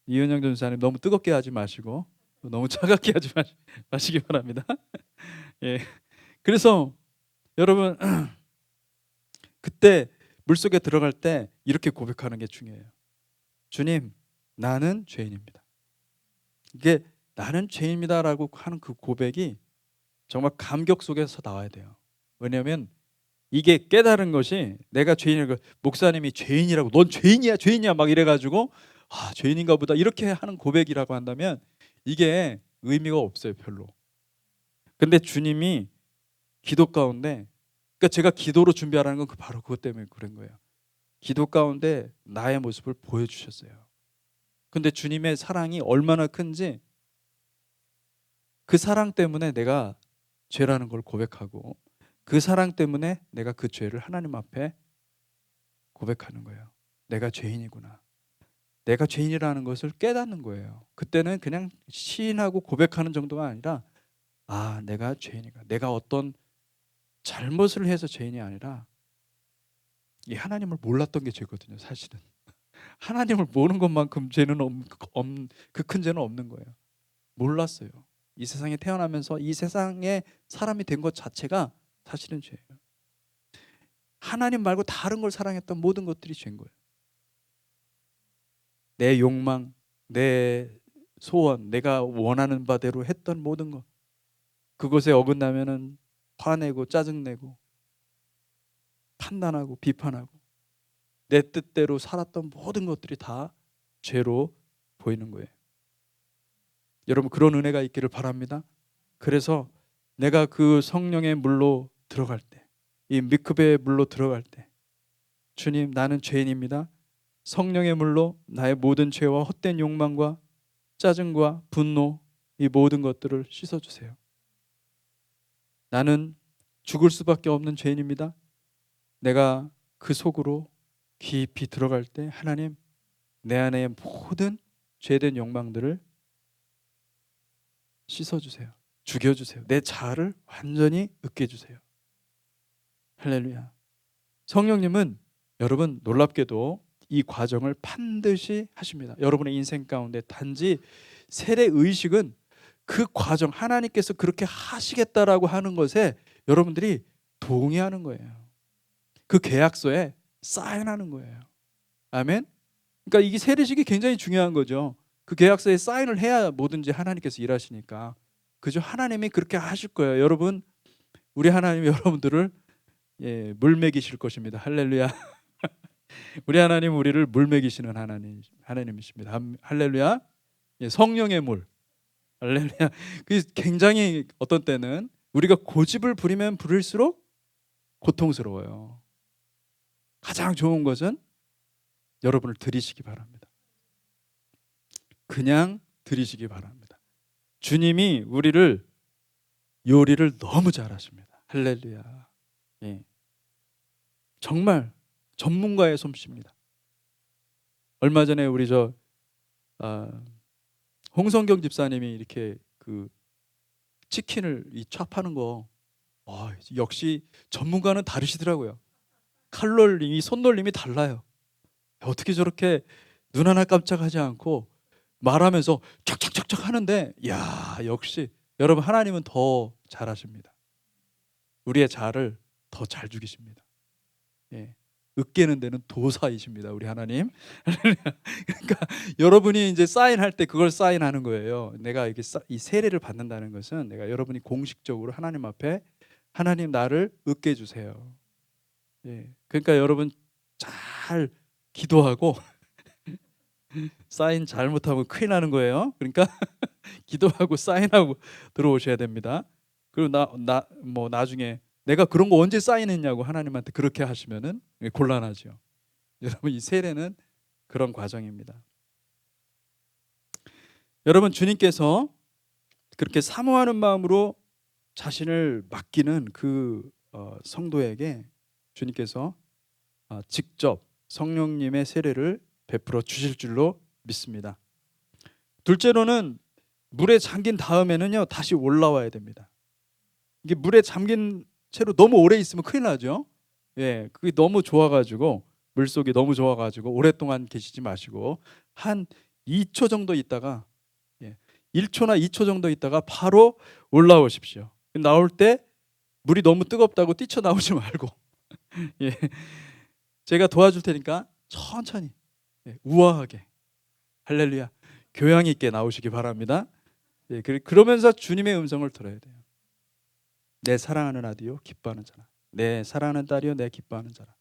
이은영 전사님, 너무 뜨겁게 하지 마시고 너무 차갑게 하지 마시기 바랍니다. 예. 그래서 여러분, 그때 물속에 들어갈 때 이렇게 고백하는 게 중요해요. 주님, 나는 죄인입니다. 이게 나는 죄인입니다라고 하는 그 고백이 정말 감격 속에서 나와야 돼요. 왜냐하면 이게 깨달은 것이, 내가 죄인이라고, 목사님이 죄인이라고, 넌 죄인이야 막 이래가지고 죄인인가 보다 이렇게 하는 고백이라고 한다면 이게 의미가 없어요, 별로. 근데 주님이 기도 가운데, 그러니까 제가 기도로 준비하라는 건 바로 그것 때문에 그런 거예요. 기도 가운데 나의 모습을 보여주셨어요. 근데 주님의 사랑이 얼마나 큰지, 그 사랑 때문에 내가 죄라는 걸 고백하고, 그 사랑 때문에 내가 그 죄를 하나님 앞에 고백하는 거예요. 내가 죄인이구나. 내가 죄인이라는 것을 깨닫는 거예요. 그때는 그냥 시인하고 고백하는 정도가 아니라, 내가 죄인이구나. 내가 어떤 잘못을 해서 죄인이 아니라 이 하나님을 몰랐던 게 죄거든요, 사실은. 하나님을 모르는 것만큼 죄는 그 큰 죄는 없는 거예요. 몰랐어요. 이 세상에 태어나면서 이 세상에 사람이 된 것 자체가 사실은 죄예요. 하나님 말고 다른 걸 사랑했던 모든 것들이 죄인 거예요. 내 욕망, 내 소원, 내가 원하는 바대로 했던 모든 것, 그것에 어긋나면은 화내고 짜증내고 판단하고 비판하고 내 뜻대로 살았던 모든 것들이 다 죄로 보이는 거예요. 여러분, 그런 은혜가 있기를 바랍니다. 그래서 내가 그 성령의 물로 들어갈 때, 이 미크베의 물로 들어갈 때, 주님, 나는 죄인입니다. 성령의 물로 나의 모든 죄와 헛된 욕망과 짜증과 분노, 이 모든 것들을 씻어주세요. 나는 죽을 수밖에 없는 죄인입니다. 내가 그 속으로 깊이 들어갈 때 하나님, 내 안의 모든 죄된 욕망들을 씻어주세요. 죽여주세요. 내 자아를 완전히 으깨주세요. 할렐루야. 성령님은 여러분 놀랍게도 이 과정을 반드시 하십니다. 여러분의 인생 가운데 단지 세례 의식은 그 과정, 하나님께서 그렇게 하시겠다라고 하는 것에 여러분들이 동의하는 거예요. 그 계약서에 사인하는 거예요. 아멘. 그러니까 이게 세례식이 굉장히 중요한 거죠. 그 계약서에 사인을 해야 뭐든지 하나님께서 일하시니까. 그죠? 하나님이 그렇게 하실 거예요. 여러분, 우리 하나님이 여러분들을 물 먹이실 것입니다. 할렐루야. 우리 하나님 우리를 물 먹이시는 하나님이십니다. 할렐루야. 성령의 물. 할렐루야. 그 굉장히 어떤 때는 우리가 고집을 부리면 부릴수록 고통스러워요. 가장 좋은 것은 여러분을 들이시기 바랍니다. 그냥 들이시기 바랍니다. 주님이 우리를 요리를 너무 잘하십니다. 할렐루야. 예. 정말 전문가의 솜씨입니다. 얼마 전에 우리 홍성경 집사님이 이렇게 그 치킨을 이 찹하는 거, 역시 전문가는 다르시더라고요. 칼놀림이, 손놀림이 달라요. 어떻게 저렇게 눈 하나 깜짝하지 않고 말하면서 촥촥촥촥 하는데, 야, 역시 여러분 하나님은 더 잘하십니다. 우리의 자아를 더 잘 죽이십니다. 예. 으깨는 데는 도사이십니다. 우리 하나님. 그러니까 여러분이 이제 사인할 때 그걸 사인하는 거예요. 내가 이게 이 세례를 받는다는 것은 내가 여러분이 공식적으로 하나님 앞에 하나님 나를 으깨 주세요. 예. 그러니까 여러분 잘 기도하고 사인 잘못하면 큰일 나는 거예요. 그러니까 기도하고 사인하고 들어오셔야 됩니다. 그리고 나중에 내가 그런 거 언제 사인했냐고 하나님한테 그렇게 하시면은 곤란하죠. 여러분, 이 세례는 그런 과정입니다. 여러분, 주님께서 그렇게 사모하는 마음으로 자신을 맡기는 그 성도에게 주님께서 직접 성령님의 세례를 베풀어 주실 줄로 믿습니다. 둘째로는 물에 잠긴 다음에는요, 다시 올라와야 됩니다. 이게 물에 잠긴 채로 너무 오래 있으면 큰일 나죠. 예, 그게 너무 좋아가지고, 물속이 너무 좋아가지고 오랫동안 계시지 마시고 한 2초 정도 있다가, 1초나 2초 정도 있다가 바로 올라오십시오. 나올 때 물이 너무 뜨겁다고 뛰쳐나오지 말고 예, 제가 도와줄 테니까 천천히, 우아하게, 할렐루야, 교양 있게 나오시기 바랍니다. 예, 그러면서 주님의 음성을 들어야 돼요. 내 사랑하는 아들이요 기뻐하는 자라, 내 사랑하는 딸이요 내 기뻐하는 자라.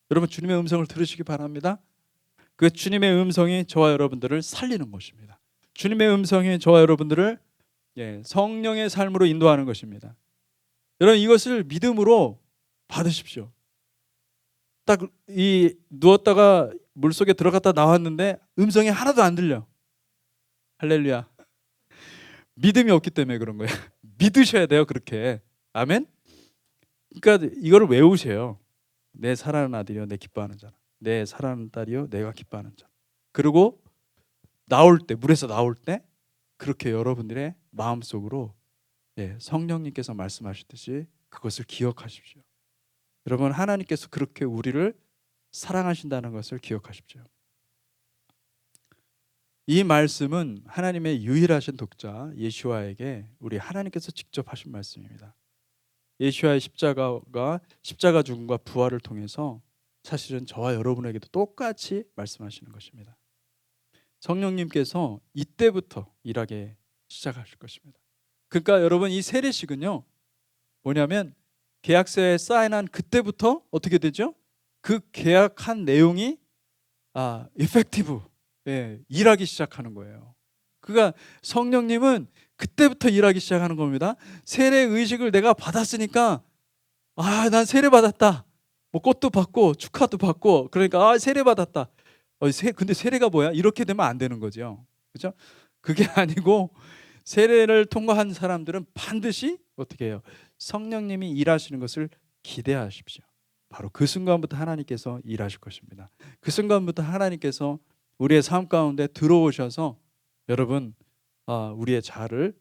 여러분, 주님의 음성을 들으시기 바랍니다. 그 주님의 음성이 저와 여러분들을 살리는 것입니다. 주님의 음성이 저와 여러분들을 성령의 삶으로 인도하는 것입니다. 여러분, 이것을 믿음으로 받으십시오. 딱 이 누웠다가 물속에 들어갔다 나왔는데 음성이 하나도 안 들려. 할렐루야. 믿음이 없기 때문에 그런 거예요. 믿으셔야 돼요. 그렇게. 아멘. 그러니까 이거를 외우세요. 내 사랑하는 아들이요 내 기뻐하는 자라, 내 사랑하는 딸이요 내가 기뻐하는 자. 그리고 나올 때, 물에서 나올 때 그렇게 여러분들의 마음속으로 성령님께서 말씀하셨듯이 그것을 기억하십시오. 여러분, 하나님께서 그렇게 우리를 사랑하신다는 것을 기억하십시오. 이 말씀은 하나님의 유일하신 독자 예수와에게 우리 하나님께서 직접 하신 말씀입니다. 예수와의 십자가 죽음과 부활을 통해서 사실은 저와 여러분에게도 똑같이 말씀하시는 것입니다. 성령님께서 이때부터 일하게 시작하실 것입니다. 그러니까 여러분, 이 세례식은요 뭐냐면 계약서에 사인한 그때부터 어떻게 되죠? 그 계약한 내용이 effective, 일하기 시작하는 거예요. 그러니까 성령님은 그때부터 일하기 시작하는 겁니다. 세례 의식을 내가 받았으니까 난 세례 받았다. 뭐 꽃도 받고 축하도 받고 그러니까 세례 받았다. 근데 세례가 뭐야? 이렇게 되면 안 되는 거죠. 그렇죠? 그게 아니고 세례를 통과한 사람들은 반드시 어떻게 해요? 성령님이 일하시는 것을 기대하십시오. 바로 그 순간부터 하나님께서 일하실 것입니다. 그 순간부터 하나님께서 우리의 삶 가운데 들어오셔서 여러분 우리의 자아를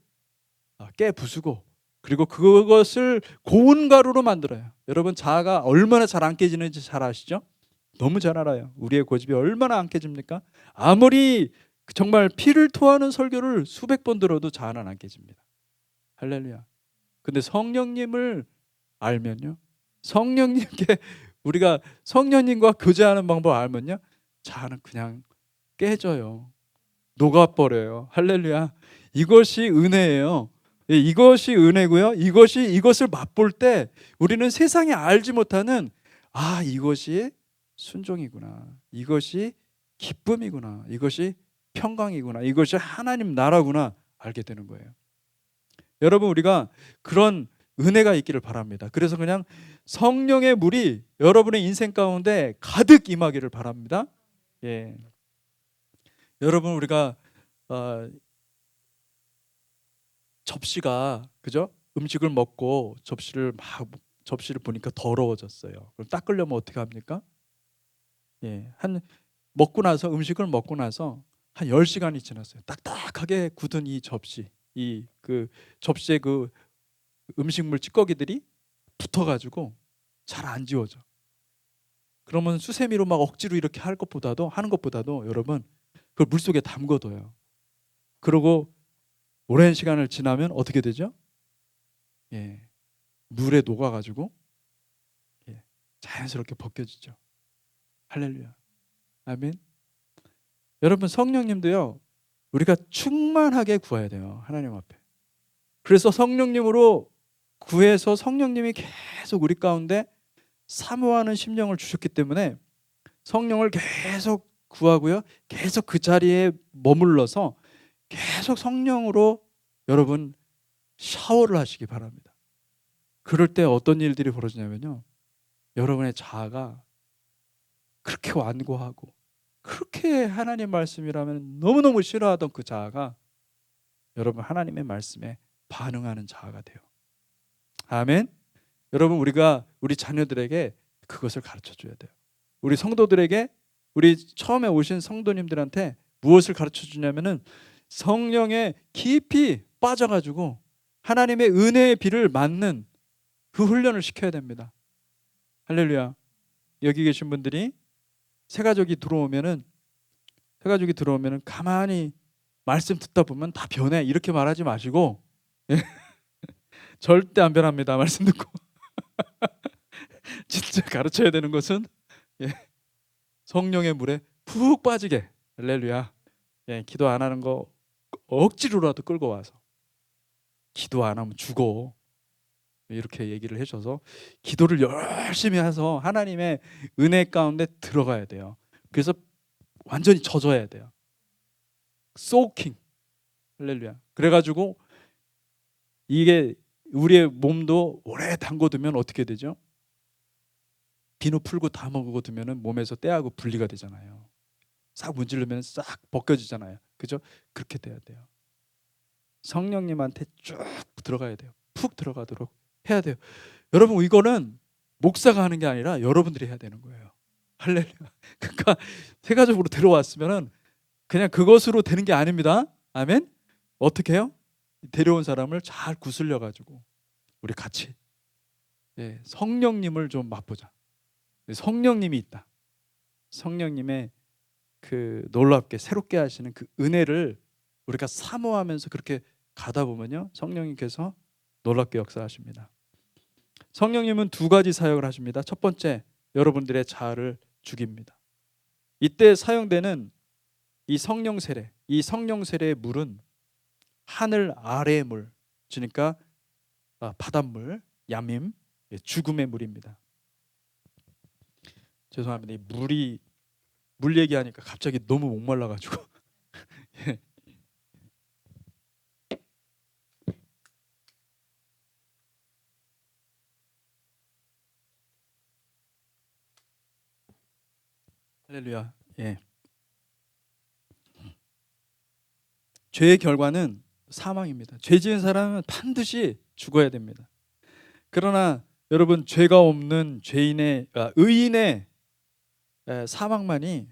깨부수고 그리고 그것을 고운 가루로 만들어요. 여러분 자아가 얼마나 잘 안 깨지는지 잘 아시죠? 너무 잘 알아요. 우리의 고집이 얼마나 안 깨집니까? 아무리 정말 피를 토하는 설교를 수백 번 들어도 자아는 안 깨집니다. 할렐루야. 근데 성령님을 알면요, 성령님께 우리가 성령님과 교제하는 방법을 알면요, 자아는 그냥 깨져요. 녹아버려요. 할렐루야. 이것이 은혜예요. 이것이 은혜고요. 이것을 맛볼 때 우리는 세상에 알지 못하는 이것이 순종이구나. 이것이 기쁨이구나. 이것이 평강이구나. 이것이 하나님 나라구나 알게 되는 거예요. 여러분 우리가 그런 은혜가 있기를 바랍니다. 그래서 그냥 성령의 물이 여러분의 인생 가운데 가득 임하기를 바랍니다. 예. 여러분 우리가 접시가 그죠? 음식을 먹고 접시를 보니까 더러워졌어요. 그럼 닦으려면 어떻게 합니까? 예. 음식을 먹고 나서 한 10시간이 지났어요. 딱딱하게 굳은 이 접시, 그 접시에 그 음식물 찌꺼기들이 붙어가지고 잘 안 지워져. 그러면 수세미로 막 억지로 이렇게 하는 것보다도 여러분 그걸 물속에 담궈둬요. 그러고 오랜 시간을 지나면 어떻게 되죠? 예, 물에 녹아가지고 자연스럽게 벗겨지죠. 할렐루야. 아멘. 여러분 성령님도요, 우리가 충만하게 구해야 돼요. 하나님 앞에. 그래서 성령님으로 구해서 성령님이 계속 우리 가운데 사모하는 심령을 주셨기 때문에 성령을 계속 구하고요, 계속 그 자리에 머물러서 계속 성령으로 여러분 샤워를 하시기 바랍니다. 그럴 때 어떤 일들이 벌어지냐면요, 여러분의 자아가 그렇게 완고하고 그렇게 하나님 말씀이라면 너무너무 싫어하던 그 자아가 여러분 하나님의 말씀에 반응하는 자아가 돼요. 아멘. 여러분 우리가 우리 자녀들에게 그것을 가르쳐 줘야 돼요. 우리 성도들에게, 우리 처음에 오신 성도님들한테 무엇을 가르쳐 주냐면은 성령에 깊이 빠져가지고 하나님의 은혜의 비를 맞는 그 훈련을 시켜야 됩니다. 할렐루야. 여기 계신 분들이 새가족이 들어오면은 가만히 말씀 듣다 보면 다 변해 이렇게 말하지 마시고 절대 안 변합니다. 말씀 듣고 진짜 가르쳐야 되는 것은 성령의 물에 푹 빠지게. 할렐루야. 기도 안 하는 거 억지로라도 끌고 와서 기도 안 하면 죽어 이렇게 얘기를 해줘서 기도를 열심히 해서 하나님의 은혜 가운데 들어가야 돼요. 그래서 완전히 젖어야 돼요. 소킹. 할렐루야. 그래가지고 이게 우리의 몸도 오래 담궈두면 어떻게 되죠? 비누 풀고 다 먹어두면 몸에서 때하고 분리가 되잖아요. 싹 문지르면 싹 벗겨지잖아요. 그죠? 그렇게 돼야 돼요. 성령님한테 쭉 들어가야 돼요. 푹 들어가도록 해야 돼요. 여러분 이거는 목사가 하는 게 아니라 여러분들이 해야 되는 거예요. 할렐루야. 그러니까 세가족으로 들어왔으면은 그냥 그것으로 되는 게 아닙니다. 아멘. 어떻게 해요? 데려온 사람을 잘 구슬려 가지고 우리 같이 성령님을 좀 맛보자. 성령님이 있다. 성령님의 그 놀랍게 새롭게 하시는 그 은혜를 우리가 사모하면서 그렇게 가다 보면요, 성령님께서 놀랍게 역사하십니다. 성령님은 두 가지 사역을 하십니다. 첫 번째, 여러분들의 자아를 죽입니다. 이때 사용되는 이 성령 세례의 물은 하늘 아래의 물, 그러니까 바닷물, 야밈, 죽음의 물입니다. 죄송합니다. 이 물 얘기하니까 갑자기 너무 목말라가지고 할렐루야. 예. 죄의 결과는 사망입니다. 죄 지은 사람은 반드시 죽어야 됩니다. 그러나 여러분, 죄가 없는 의인의 사망만이,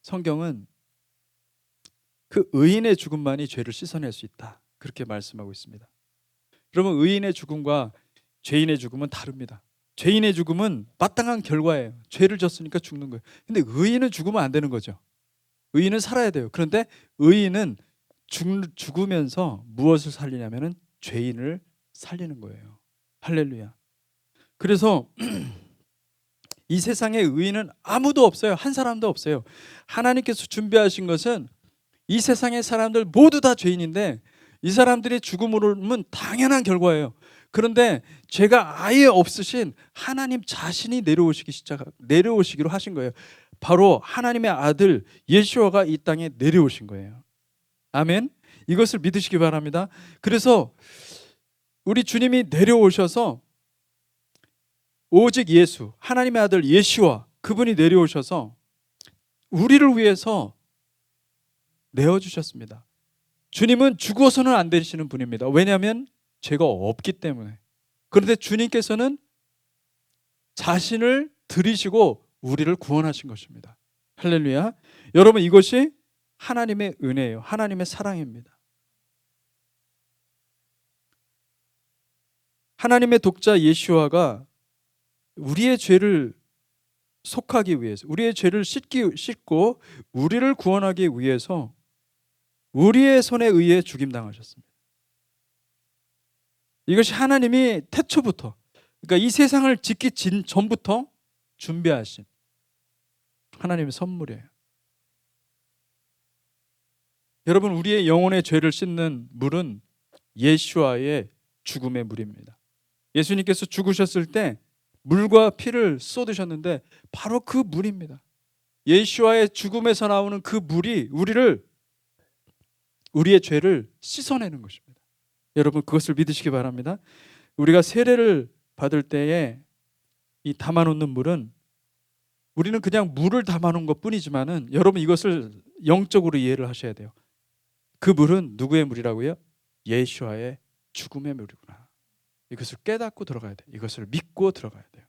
성경은 그 의인의 죽음만이 죄를 씻어낼 수 있다, 그렇게 말씀하고 있습니다. 여러분, 의인의 죽음과 죄인의 죽음은 다릅니다. 죄인의 죽음은 마땅한 결과예요. 죄를 졌으니까 죽는 거예요. 근데 의인은 죽으면 안 되는 거죠. 의인은 살아야 돼요. 그런데 의인은 죽으면서 무엇을 살리냐면은 죄인을 살리는 거예요. 할렐루야. 그래서 이 세상에 의인은 아무도 없어요. 한 사람도 없어요. 하나님께서 준비하신 것은 이 세상의 사람들 모두 다 죄인인데 이 사람들이 죽음으로는 당연한 결과예요. 그런데 죄가 아예 없으신 하나님 자신이 내려오시기로 하신 거예요. 바로 하나님의 아들 예수와가 이 땅에 내려오신 거예요. 아멘. 이것을 믿으시기 바랍니다. 그래서 우리 주님이 내려오셔서 오직 예수, 하나님의 아들 예수와 그분이 내려오셔서 우리를 위해서 내어주셨습니다. 주님은 죽어서는 안 되시는 분입니다. 왜냐하면 죄가 없기 때문에. 그런데 주님께서는 자신을 들이시고 우리를 구원하신 것입니다. 할렐루야. 여러분, 이것이 하나님의 은혜예요. 하나님의 사랑입니다. 하나님의 독자 예수와가 우리의 죄를 속하기 위해서, 우리의 죄를 씻고 우리를 구원하기 위해서 우리의 손에 의해 죽임당하셨습니다. 이것이 하나님이 태초부터, 그러니까 이 세상을 짓기 전부터 준비하신 하나님의 선물이에요. 여러분, 우리의 영혼의 죄를 씻는 물은 예수와의 죽음의 물입니다. 예수님께서 죽으셨을 때 물과 피를 쏟으셨는데 바로 그 물입니다. 예수와의 죽음에서 나오는 그 물이 우리의 죄를 씻어내는 것입니다. 여러분, 그것을 믿으시기 바랍니다. 우리가 세례를 받을 때에 이 담아놓는 물은, 우리는 그냥 물을 담아놓은 것 뿐이지만은 여러분, 이것을 영적으로 이해를 하셔야 돼요. 그 물은 누구의 물이라고요? 예수와의 죽음의 물이구나. 이것을 깨닫고 들어가야 돼요. 이것을 믿고 들어가야 돼요.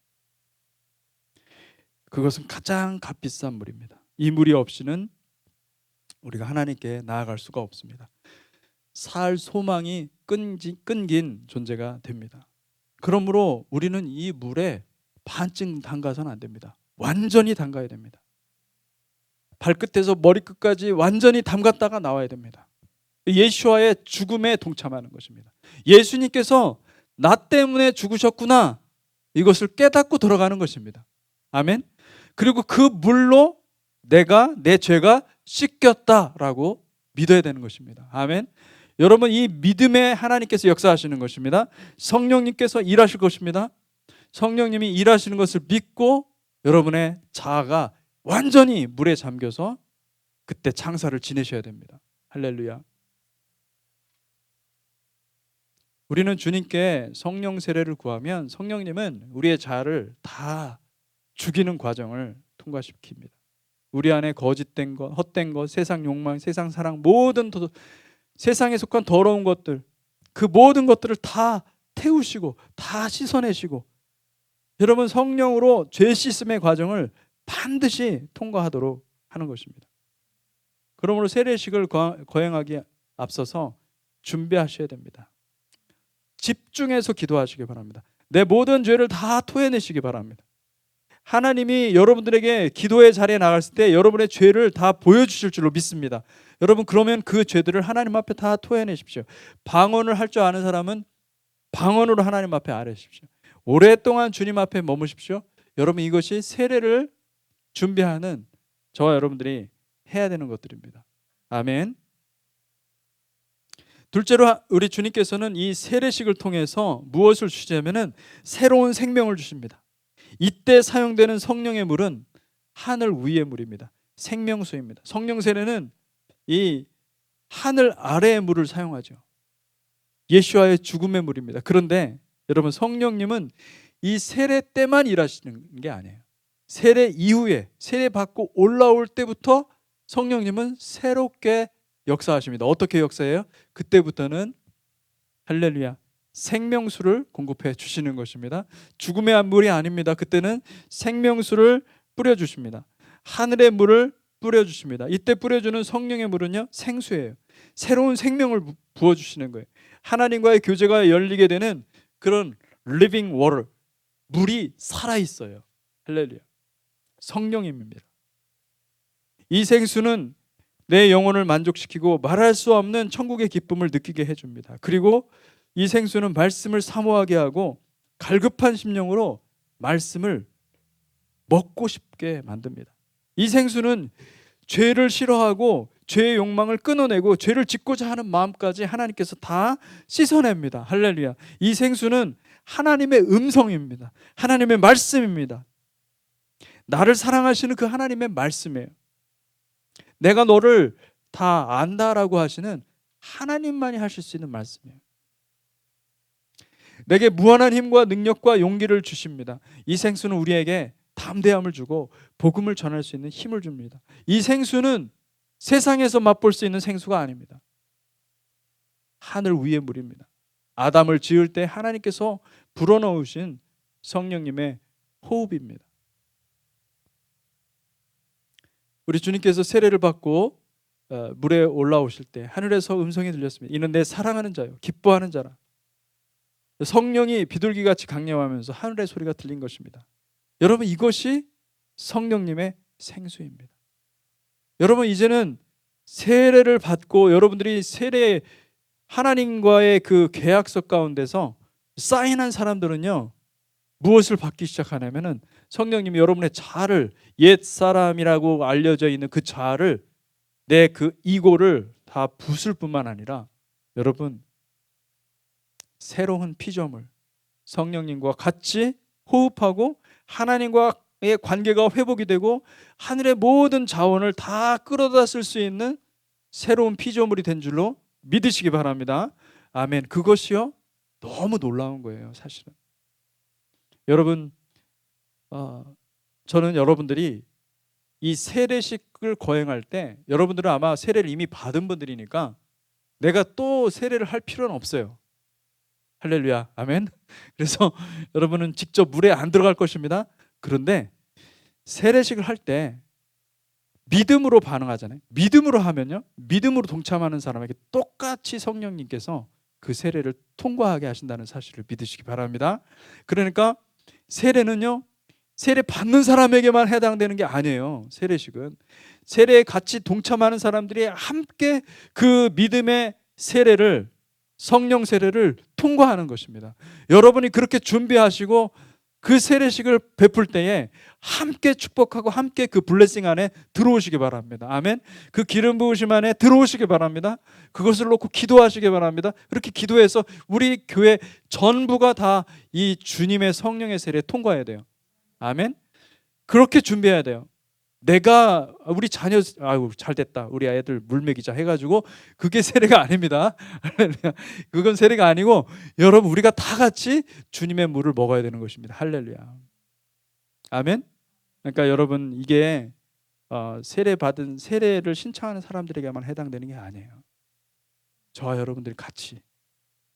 그것은 가장 값비싼 물입니다. 이 물이 없이는 우리가 하나님께 나아갈 수가 없습니다. 살 소망이 끊긴 존재가 됩니다. 그러므로 우리는 이 물에 반쯤 담가서는 안 됩니다. 완전히 담가야 됩니다. 발끝에서 머리끝까지 완전히 담갔다가 나와야 됩니다. 예수와의 죽음에 동참하는 것입니다. 예수님께서 나 때문에 죽으셨구나, 이것을 깨닫고 들어가는 것입니다. 아멘. 그리고 그 물로 내 죄가 씻겼다라고 믿어야 되는 것입니다. 아멘. 여러분, 이 믿음에 하나님께서 역사하시는 것입니다. 성령님께서 일하실 것입니다. 성령님이 일하시는 것을 믿고 여러분의 자아가 완전히 물에 잠겨서 그때 창사를 지내셔야 됩니다. 할렐루야. 우리는 주님께 성령 세례를 구하면 성령님은 우리의 자아를 다 죽이는 과정을 통과시킵니다. 우리 안에 거짓된 것, 헛된 것, 세상 욕망, 세상 사랑, 세상에 속한 더러운 것들, 그 모든 것들을 다 태우시고 다 씻어내시고, 여러분, 성령으로 죄 씻음의 과정을 반드시 통과하도록 하는 것입니다. 그러므로 세례식을 거행하기에 앞서서 준비하셔야 됩니다. 집중해서 기도하시기 바랍니다. 내 모든 죄를 다 토해내시기 바랍니다. 하나님이 여러분들에게 기도의 자리에 나갔을 때 여러분의 죄를 다 보여주실 줄로 믿습니다. 여러분, 그러면 그 죄들을 하나님 앞에 다 토해내십시오. 방언을 할 줄 아는 사람은 방언으로 하나님 앞에 아뢰십시오. 오랫동안 주님 앞에 머무십시오. 여러분, 이것이 세례를 준비하는 저와 여러분들이 해야 되는 것들입니다. 아멘. 둘째로, 우리 주님께서는 이 세례식을 통해서 무엇을 주시냐면은 새로운 생명을 주십니다. 이때 사용되는 성령의 물은 하늘 위의 물입니다. 생명수입니다. 성령 세례는 이 하늘 아래의 물을 사용하죠. 예수와의 죽음의 물입니다. 그런데 여러분, 성령님은 이 세례 때만 일하시는 게 아니에요. 세례 이후에 세례 받고 올라올 때부터 성령님은 새롭게 역사하십니다. 어떻게 역사해요? 그때부터는 할렐루야 생명수를 공급해 주시는 것입니다. 죽음의 물이 아닙니다. 그때는 생명수를 뿌려 주십니다. 하늘의 물을 뿌려 주십니다. 이때 뿌려주는 성령의 물은요 생수예요. 새로운 생명을 부어 주시는 거예요. 하나님과의 교제가 열리게 되는 그런 living water, 물이 살아 있어요. 할렐루야. 성령님입니다. 이 생수는 내 영혼을 만족시키고 말할 수 없는 천국의 기쁨을 느끼게 해줍니다. 그리고 이 생수는 말씀을 사모하게 하고 갈급한 심령으로 말씀을 먹고 싶게 만듭니다. 이 생수는 죄를 싫어하고 죄의 욕망을 끊어내고 죄를 짓고자 하는 마음까지 하나님께서 다 씻어냅니다. 할렐루야. 이 생수는 하나님의 음성입니다. 하나님의 말씀입니다. 나를 사랑하시는 그 하나님의 말씀이에요. 내가 너를 다 안다라고 하시는 하나님만이 하실 수 있는 말씀이에요. 내게 무한한 힘과 능력과 용기를 주십니다. 이 생수는 우리에게 담대함을 주고 복음을 전할 수 있는 힘을 줍니다. 이 생수는 세상에서 맛볼 수 있는 생수가 아닙니다. 하늘 위의 물입니다. 아담을 지을 때 하나님께서 불어넣으신 성령님의 호흡입니다. 우리 주님께서 세례를 받고 물에 올라오실 때 하늘에서 음성이 들렸습니다. 이는 내 사랑하는 자요 기뻐하는 자라. 성령이 비둘기같이 강림하면서 하늘의 소리가 들린 것입니다. 여러분 이것이 성령님의 생수입니다. 여러분 이제는 세례를 받고 여러분들이 세례 하나님과의 그 계약서 가운데서 사인한 사람들은요 무엇을 받기 시작하냐면은 성령님이 여러분의 자아를 옛 사람이라고 알려져 있는 그 자아를 내 그 이고를 다 부술 뿐만 아니라 여러분 새로운 피조물 성령님과 같이 호흡하고 하나님과의 관계가 회복이 되고 하늘의 모든 자원을 다 끌어다 쓸 수 있는 새로운 피조물이 된 줄로 믿으시기 바랍니다. 아멘. 그것이요 너무 놀라운 거예요. 사실은 여러분 저는 여러분들이 이 세례식을 거행할 때 여러분들은 아마 세례를 이미 받은 분들이니까 내가 또 세례를 할 필요는 없어요. 할렐루야. 아멘. 그래서 여러분은 직접 물에 안 들어갈 것입니다. 그런데 세례식을 할 때 믿음으로 반응하잖아요. 믿음으로 하면요 믿음으로 동참하는 사람에게 똑같이 성령님께서 그 세례를 통과하게 하신다는 사실을 믿으시기 바랍니다. 그러니까 세례는요 세례 받는 사람에게만 해당되는 게 아니에요. 세례식은 세례에 같이 동참하는 사람들이 함께 그 믿음의 세례를 성령 세례를 통과하는 것입니다. 여러분이 그렇게 준비하시고 그 세례식을 베풀 때에 함께 축복하고 함께 그 블레싱 안에 들어오시기 바랍니다. 아멘. 그 기름 부으심 안에 들어오시기 바랍니다. 그것을 놓고 기도하시기 바랍니다. 그렇게 기도해서 우리 교회 전부가 다 이 주님의 성령의 세례에 통과해야 돼요. 아멘. 그렇게 준비해야 돼요. 내가 우리 자녀 아유 잘 됐다 우리 아이들 물 먹이자 해가지고 그게 세례가 아닙니다. 그건 세례가 아니고 여러분 우리가 다 같이 주님의 물을 먹어야 되는 것입니다. 할렐루야. 아멘. 그러니까 여러분 이게 세례 받은 세례를 신청하는 사람들에게만 해당되는 게 아니에요. 저와 여러분들이 같이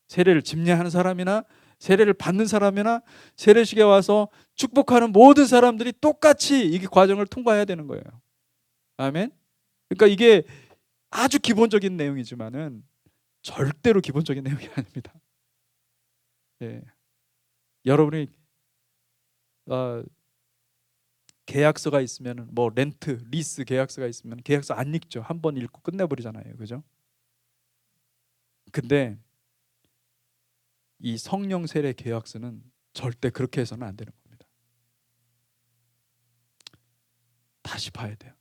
세례를 집례하는 사람이나 세례를 받는 사람이나 세례식에 와서 축복하는 모든 사람들이 똑같이 이 과정을 통과해야 되는 거예요. 아멘. 그러니까 이게 아주 기본적인 내용이지만은 절대로 기본적인 내용이 아닙니다. 예. 여러분이 계약서가 있으면 뭐 렌트, 리스 계약서가 있으면 계약서 안 읽죠. 한 번 읽고 끝내버리잖아요. 그죠? 근데 이 성령 세례 계약서는 절대 그렇게 해서는 안 되는 겁니다. 다시 봐야 돼요.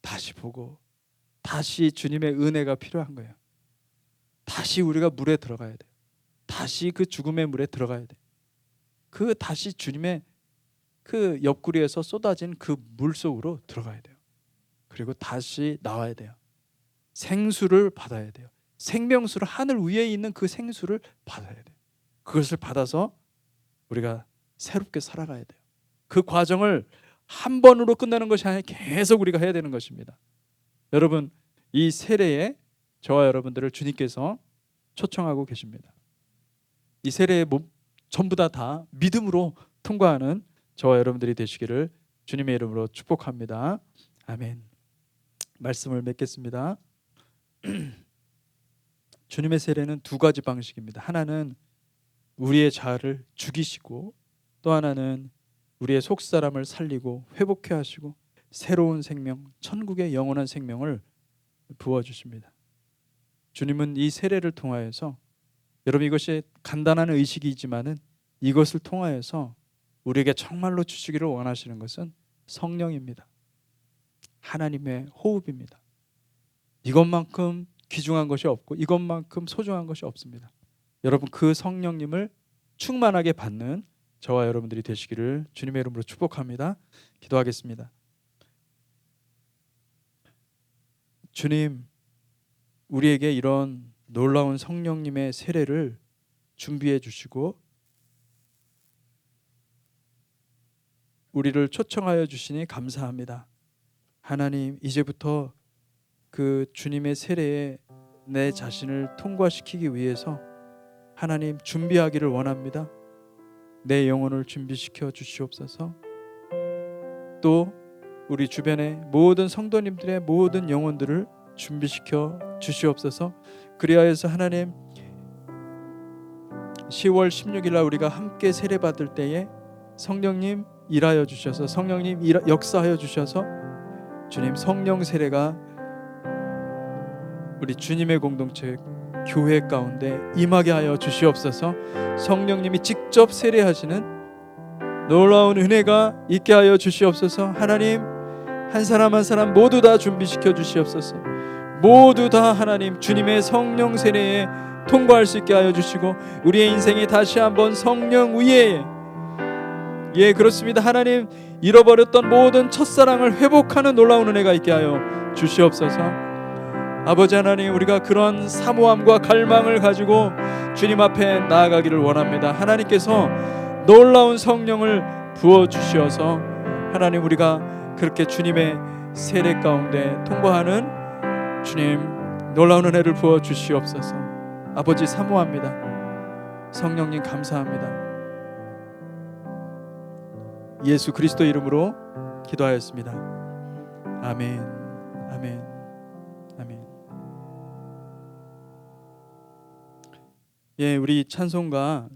다시 보고 다시 주님의 은혜가 필요한 거예요. 다시 우리가 물에 들어가야 돼요. 다시 그 죽음의 물에 들어가야 돼요. 그 다시 주님의 그 옆구리에서 쏟아진 그 물 속으로 들어가야 돼요. 그리고 다시 나와야 돼요. 생수를 받아야 돼요. 생명수를 하늘 위에 있는 그 생수를 받아야 돼요. 그것을 받아서 우리가 새롭게 살아가야 돼요. 그 과정을 한 번으로 끝나는 것이 아니라 계속 우리가 해야 되는 것입니다. 여러분, 이 세례에 저와 여러분들을 주님께서 초청하고 계십니다. 이 세례에 전부 다 믿음으로 통과하는 저와 여러분들이 되시기를 주님의 이름으로 축복합니다. 아멘. 말씀을 맺겠습니다. 주님의 세례는 두 가지 방식입니다. 하나는 우리의 자아를 죽이시고, 또 하나는 우리의 속사람을 살리고 회복해 하시고 새로운 생명, 천국의 영원한 생명을 부어주십니다. 주님은 이 세례를 통하여서, 여러분 이것이 간단한 의식이지만은 이것을 통하여서 우리에게 정말로 주시기를 원하시는 것은 성령입니다. 하나님의 호흡입니다. 이것만큼 귀중한 것이 없고 이것만큼 소중한 것이 없습니다. 여러분, 그 성령님을 충만하게 받는 저와 여러분들이 되시기를 주님의 이름으로 축복합니다. 기도하겠습니다. 주님, 우리에게 이런 놀라운 성령님의 세례를 준비해 주시고 우리를 초청하여 주시니 감사합니다. 하나님, 이제부터 그 주님의 세례에 내 자신을 통과시키기 위해서 하나님 준비하기를 원합니다. 내 영혼을 준비시켜 주시옵소서. 또 우리 주변의 모든 성도님들의 모든 영혼들을 준비시켜 주시옵소서. 그리하여서 하나님 10월 16일 날 우리가 함께 세례 받을 때에 성령님 일하여 주셔서, 성령님 역사하여 주셔서 주님 성령 세례가 우리 주님의 공동체 교회 가운데 임하게 하여 주시옵소서. 성령님이 직접 세례하시는 놀라운 은혜가 있게 하여 주시옵소서. 하나님, 한 사람 한 사람 모두 다 준비시켜 주시옵소서. 모두 다 하나님 주님의 성령 세례에 통과할 수 있게 하여 주시고 우리의 인생이 다시 한번 성령 위에, 그렇습니다. 하나님, 잃어버렸던 모든 첫사랑을 회복하는 놀라운 은혜가 있게 하여 주시옵소서. 아버지 하나님, 우리가 그런 사모함과 갈망을 가지고 주님 앞에 나아가기를 원합니다. 하나님께서 놀라운 성령을 부어주시어서 하나님, 우리가 그렇게 주님의 세례 가운데 통과하는 주님 놀라운 은혜를 부어주시옵소서. 아버지 사모합니다. 성령님 감사합니다. 예수 그리스도 이름으로 기도하였습니다. 아멘, 아멘, 아멘. 예, 우리 찬송가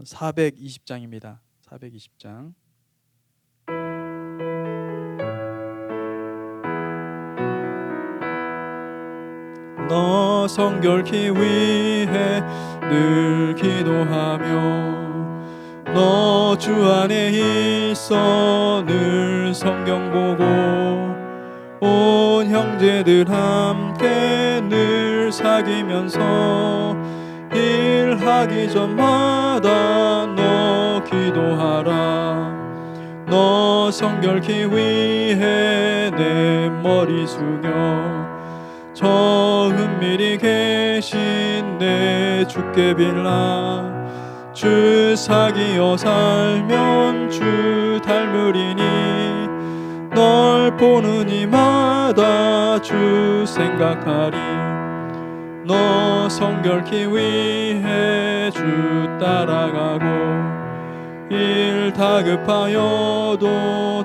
420장입니다. 420장. 너 성결케 위해 늘 기도하며 너 주 안에 있어 늘 성경 보고 온 형제들 함께 늘 사귀면서 일하기 전마다 너 기도하라. 너 성결케 위해 내 머리 숙여 저 은밀히 계신 내 주께 빌라. 주 사귀어 살면 주 닮으리니 널 보는 이마다 주 생각하리. 너 성결케 위해 주 따라가고 일 다급하여도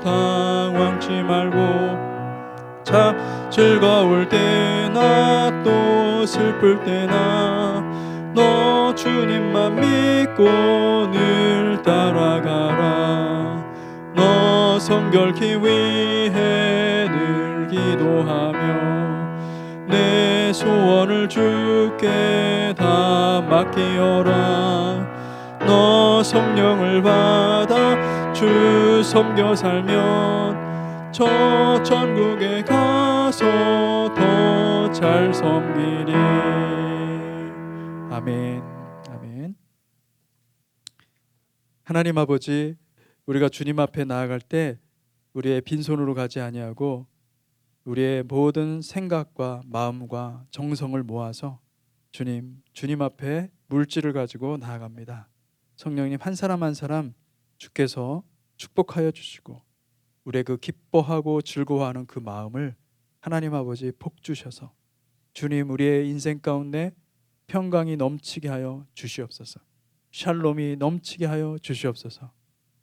당황치 말고 자 즐거울 때나 또 슬플 때나 너 주님만 믿고 늘 따라가라. 너 성결케 위해 늘 기도하며 내 소원을 주께 다 맡기어라. 너 성령을 받아 주 섬겨 살면 저 천국에 가서 더 잘 섬기리. 아멘, 아멘. 하나님 아버지, 우리가 주님 앞에 나아갈 때 우리의 빈손으로 가지 아니하고 우리의 모든 생각과 마음과 정성을 모아서 주님 앞에 물질을 가지고 나아갑니다. 성령님 한 사람 한 사람 주께서 축복하여 주시고 우리의 그 기뻐하고 즐거워하는 그 마음을 하나님 아버지 복 주셔서 주님 우리의 인생 가운데 평강이 넘치게 하여 주시옵소서. 샬롬이 넘치게 하여 주시옵소서.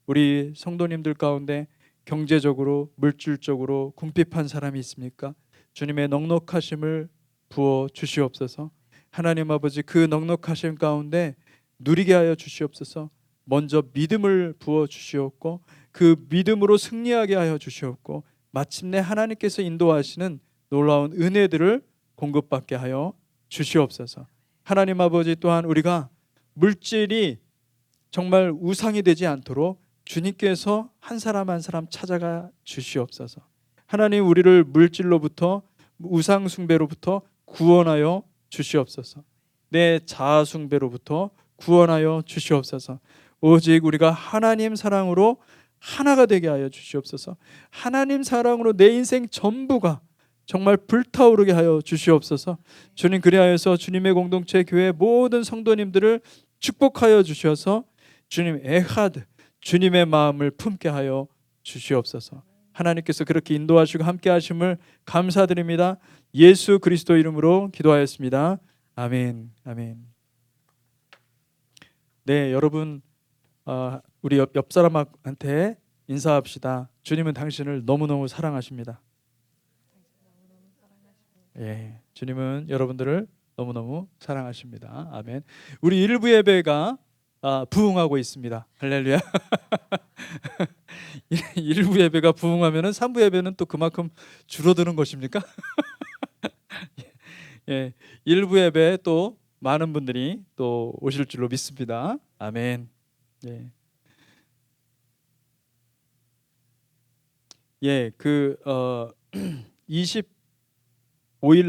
우리 성도님들 가운데 경제적으로 물질적으로 궁핍한 사람이 있습니까? 주님의 넉넉하심을 부어 주시옵소서. 하나님 아버지 그 넉넉하심 가운데 누리게 하여 주시옵소서. 먼저 믿음을 부어 주시옵고 그 믿음으로 승리하게 하여 주시옵고 마침내 하나님께서 인도하시는 놀라운 은혜들을 공급받게 하여 주시옵소서. 하나님 아버지 또한 우리가 물질이 정말 우상이 되지 않도록 주님께서 한 사람 한 사람 찾아가 주시옵소서. 하나님 우리를 물질로부터 우상 숭배로부터 구원하여 주시옵소서. 내 자아 숭배로부터 구원하여 주시옵소서. 오직 우리가 하나님 사랑으로 하나가 되게 하여 주시옵소서. 하나님 사랑으로 내 인생 전부가 정말 불타오르게 하여 주시옵소서. 주님 그리하여서 주님의 공동체 교회 모든 성도님들을 축복하여 주셔서 주님 에하드 주님의 마음을 품게 하여 주시옵소서. 하나님께서 그렇게 인도하시고 함께 하심을 감사드립니다. 예수 그리스도 이름으로 기도하였습니다. 아멘. 아멘. 네, 여러분 우리 옆 사람한테 인사합시다. 주님은 당신을 너무너무 사랑하십니다. 예, 주님은 여러분들을 너무너무 사랑하십니다. 아멘. 우리 일부 예배가 부흥하고 있습니다. 할렐루야. 일부 예배가 부흥하면은 3부 예배는 또 그만큼 줄어드는 것입니까? 예, 일부 예배 또 많은 분들이 또 오실 줄로 믿습니다. 아멘. 예. 예, 25일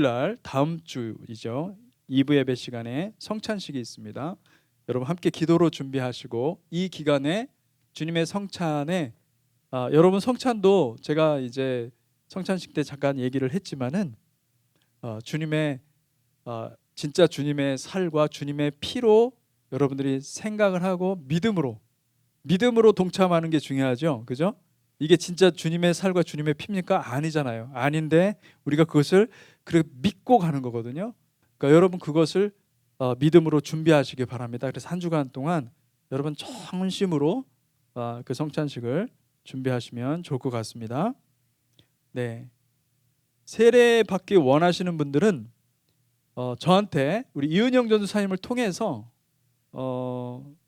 날 다음 주이죠. 2부 예배 시간에 성찬식이 있습니다. 여러분 함께 기도로 준비하시고 이 기간에 주님의 성찬에 여러분 성찬도 제가 이제 성찬식 때 잠깐 얘기를 했지만은 주님의 진짜 주님의 살과 주님의 피로 여러분들이 생각을 하고 믿음으로 동참하는 게 중요하죠. 그죠? 이게 진짜 주님의 살과 주님의 피입니까? 아니잖아요. 아닌데 우리가 그것을 그렇게 믿고 가는 거거든요. 그러니까 여러분 그것을 믿음으로 준비하시기 바랍니다. 그래서 한 주간 동안 여러분 정심으로 그 성찬식을 준비하시면 좋을 것 같습니다. 네, 세례 받기 원하시는 분들은 저한테 우리 이은영 전도사님을 통해서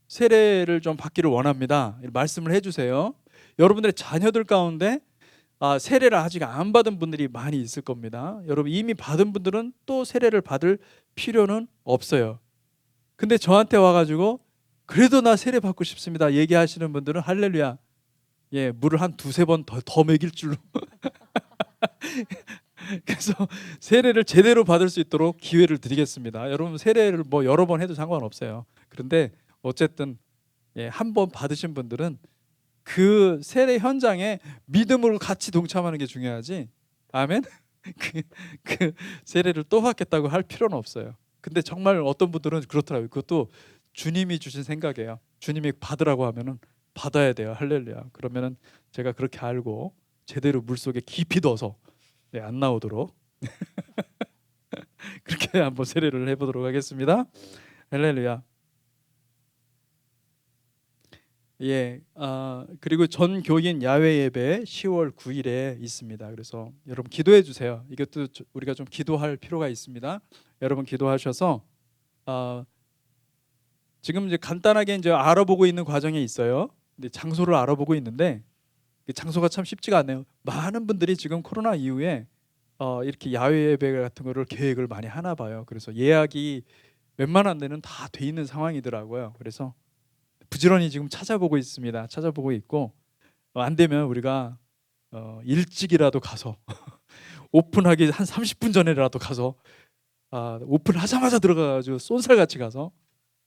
세례를 좀 받기를 원합니다. 말씀을 해주세요. 여러분들의 자녀들 가운데 세례를 아직 안 받은 분들이 많이 있을 겁니다. 여러분 이미 받은 분들은 또 세례를 받을 필요는 없어요. 근데 저한테 와가지고 그래도 나 세례 받고 싶습니다 얘기하시는 분들은 할렐루야. 예, 물을 한 두세 번 더 먹일 줄로. 그래서 세례를 제대로 받을 수 있도록 기회를 드리겠습니다. 여러분 세례를 뭐 여러 번 해도 상관없어요. 그런데 어쨌든 한 번 받으신 분들은 그 세례 현장에 믿음으로 같이 동참하는 게 중요하지. 아멘. 그 세례를 또 받겠다고 할 필요는 없어요. 근데 정말 어떤 분들은 그렇더라고요. 그것도 주님이 주신 생각이에요. 주님이 받으라고 하면은 받아야 돼요. 할렐루야. 그러면은 제가 그렇게 알고 제대로 물속에 깊이 넣어서 안 나오도록 그렇게 한번 세례를 해보도록 하겠습니다. 할렐루야. 예, 그리고 전 교인 야외 예배 10월 9일에 있습니다. 그래서 여러분 기도해 주세요. 이것도 우리가 좀 기도할 필요가 있습니다. 여러분 기도하셔서 지금 이제 간단하게 이제 알아보고 있는 과정에 있어요. 근데 장소를 알아보고 있는데 장소가 참 쉽지가 않네요. 많은 분들이 지금 코로나 이후에 이렇게 야외 예배 같은 거를 계획을 많이 하나 봐요. 그래서 예약이 웬만한 데는 다 돼 있는 상황이더라고요. 그래서 부지런히 지금 찾아보고 있습니다. 찾아보고 있고 안 되면 우리가 일찍이라도 가서 오픈하기 한 30분 전에라도 가서 오픈하자마자 들어가가지고 쏜살같이 가서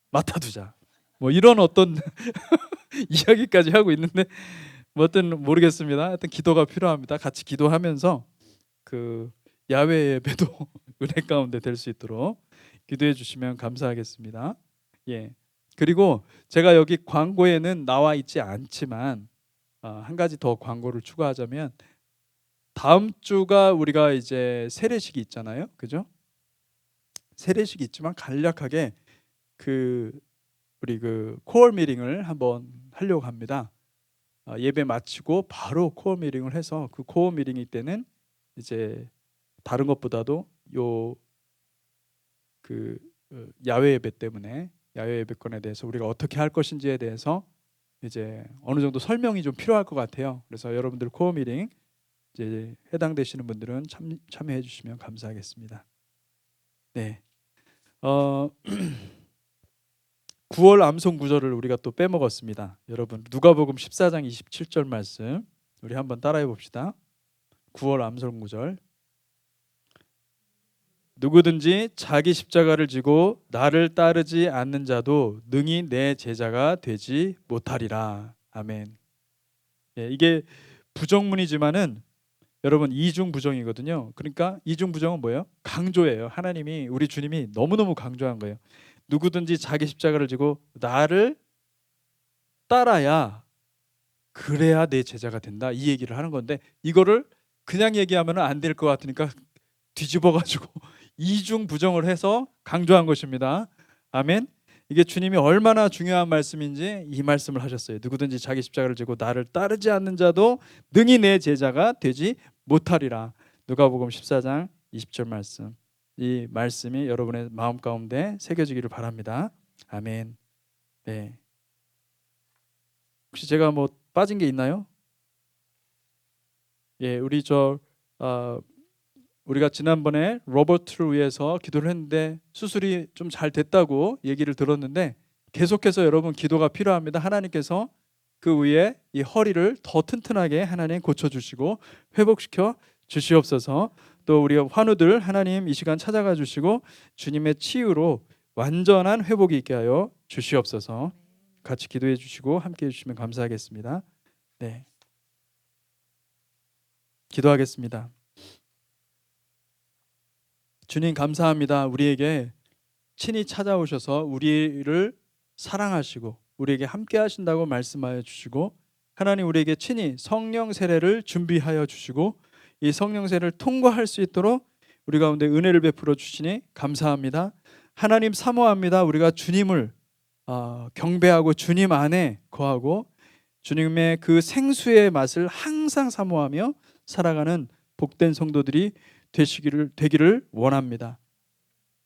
맡아두자. 뭐 이런 어떤 이야기까지 하고 있는데 뭐 어떤 모르겠습니다. 하여튼 기도가 필요합니다. 같이 기도하면서 그 야외 예배도 은혜 가운데 될 수 있도록 기도해 주시면 감사하겠습니다. 예. 그리고 제가 여기 광고에는 나와 있지 않지만 한 가지 더 광고를 추가하자면 다음 주가 우리가 이제 세례식이 있잖아요, 그죠? 세례식이 있지만 간략하게 우리 코어 미팅을 한번 하려고 합니다. 예배 마치고 바로 코어 미팅을 해서 그 코어 미팅 때는 이제 다른 것보다도 야외 예배 때문에 야외 예배권에 대해서 우리가 어떻게 할 것인지에 대해서 이제 어느 정도 설명이 좀 필요할 것 같아요. 그래서 여러분들 코어 미팅 이제 해당되시는 분들은 참여해 주시면 감사하겠습니다. 네. 9월 암송 구절을 우리가 또 빼먹었습니다. 여러분 누가복음 14장 27절 말씀 우리 한번 따라해 봅시다. 9월 암송 구절. 누구든지 자기 십자가를 지고 나를 따르지 않는 자도 능히 내 제자가 되지 못하리라. 아멘. 예, 이게 부정문이지만은 여러분 이중 부정이거든요. 그러니까 이중 부정은 뭐예요? 강조예요. 하나님이 우리 주님이 너무너무 강조한 거예요. 누구든지 자기 십자가를 지고 나를 따라야 그래야 내 제자가 된다. 이 얘기를 하는 건데 이거를 그냥 얘기하면 안 될 것 같으니까 뒤집어 가지고 이중 부정을 해서 강조한 것입니다. 아멘. 이게 주님이 얼마나 중요한 말씀인지 이 말씀을 하셨어요. 누구든지 자기 십자가를 지고 나를 따르지 않는 자도 능히 내 제자가 되지 못하리라. 누가복음 14장 20절 말씀. 이 말씀이 여러분의 마음 가운데 새겨지기를 바랍니다. 아멘. 네. 혹시 제가 뭐 빠진 게 있나요? 예, 우리가 지난번에 로버트를 위해서 기도를 했는데 수술이 좀 잘 됐다고 얘기를 들었는데 계속해서 여러분 기도가 필요합니다. 하나님께서 그 위에 이 허리를 더 튼튼하게 하나님 고쳐주시고 회복시켜 주시옵소서. 또 우리 환우들 하나님 이 시간 찾아가 주시고 주님의 치유로 완전한 회복이 있게 하여 주시옵소서. 같이 기도해 주시고 함께 해주시면 감사하겠습니다. 네, 기도하겠습니다. 주님 감사합니다. 우리에게 친히 찾아오셔서 우리를 사랑하시고 우리에게 함께 하신다고 말씀하여 주시고 하나님 우리에게 친히 성령 세례를 준비하여 주시고 이 성령 세례를 통과할 수 있도록 우리 가운데 은혜를 베풀어 주시니 감사합니다. 하나님 사모합니다. 우리가 주님을 경배하고 주님 안에 거하고 주님의 그 생수의 맛을 항상 사모하며 살아가는 복된 성도들이 되기를 원합니다.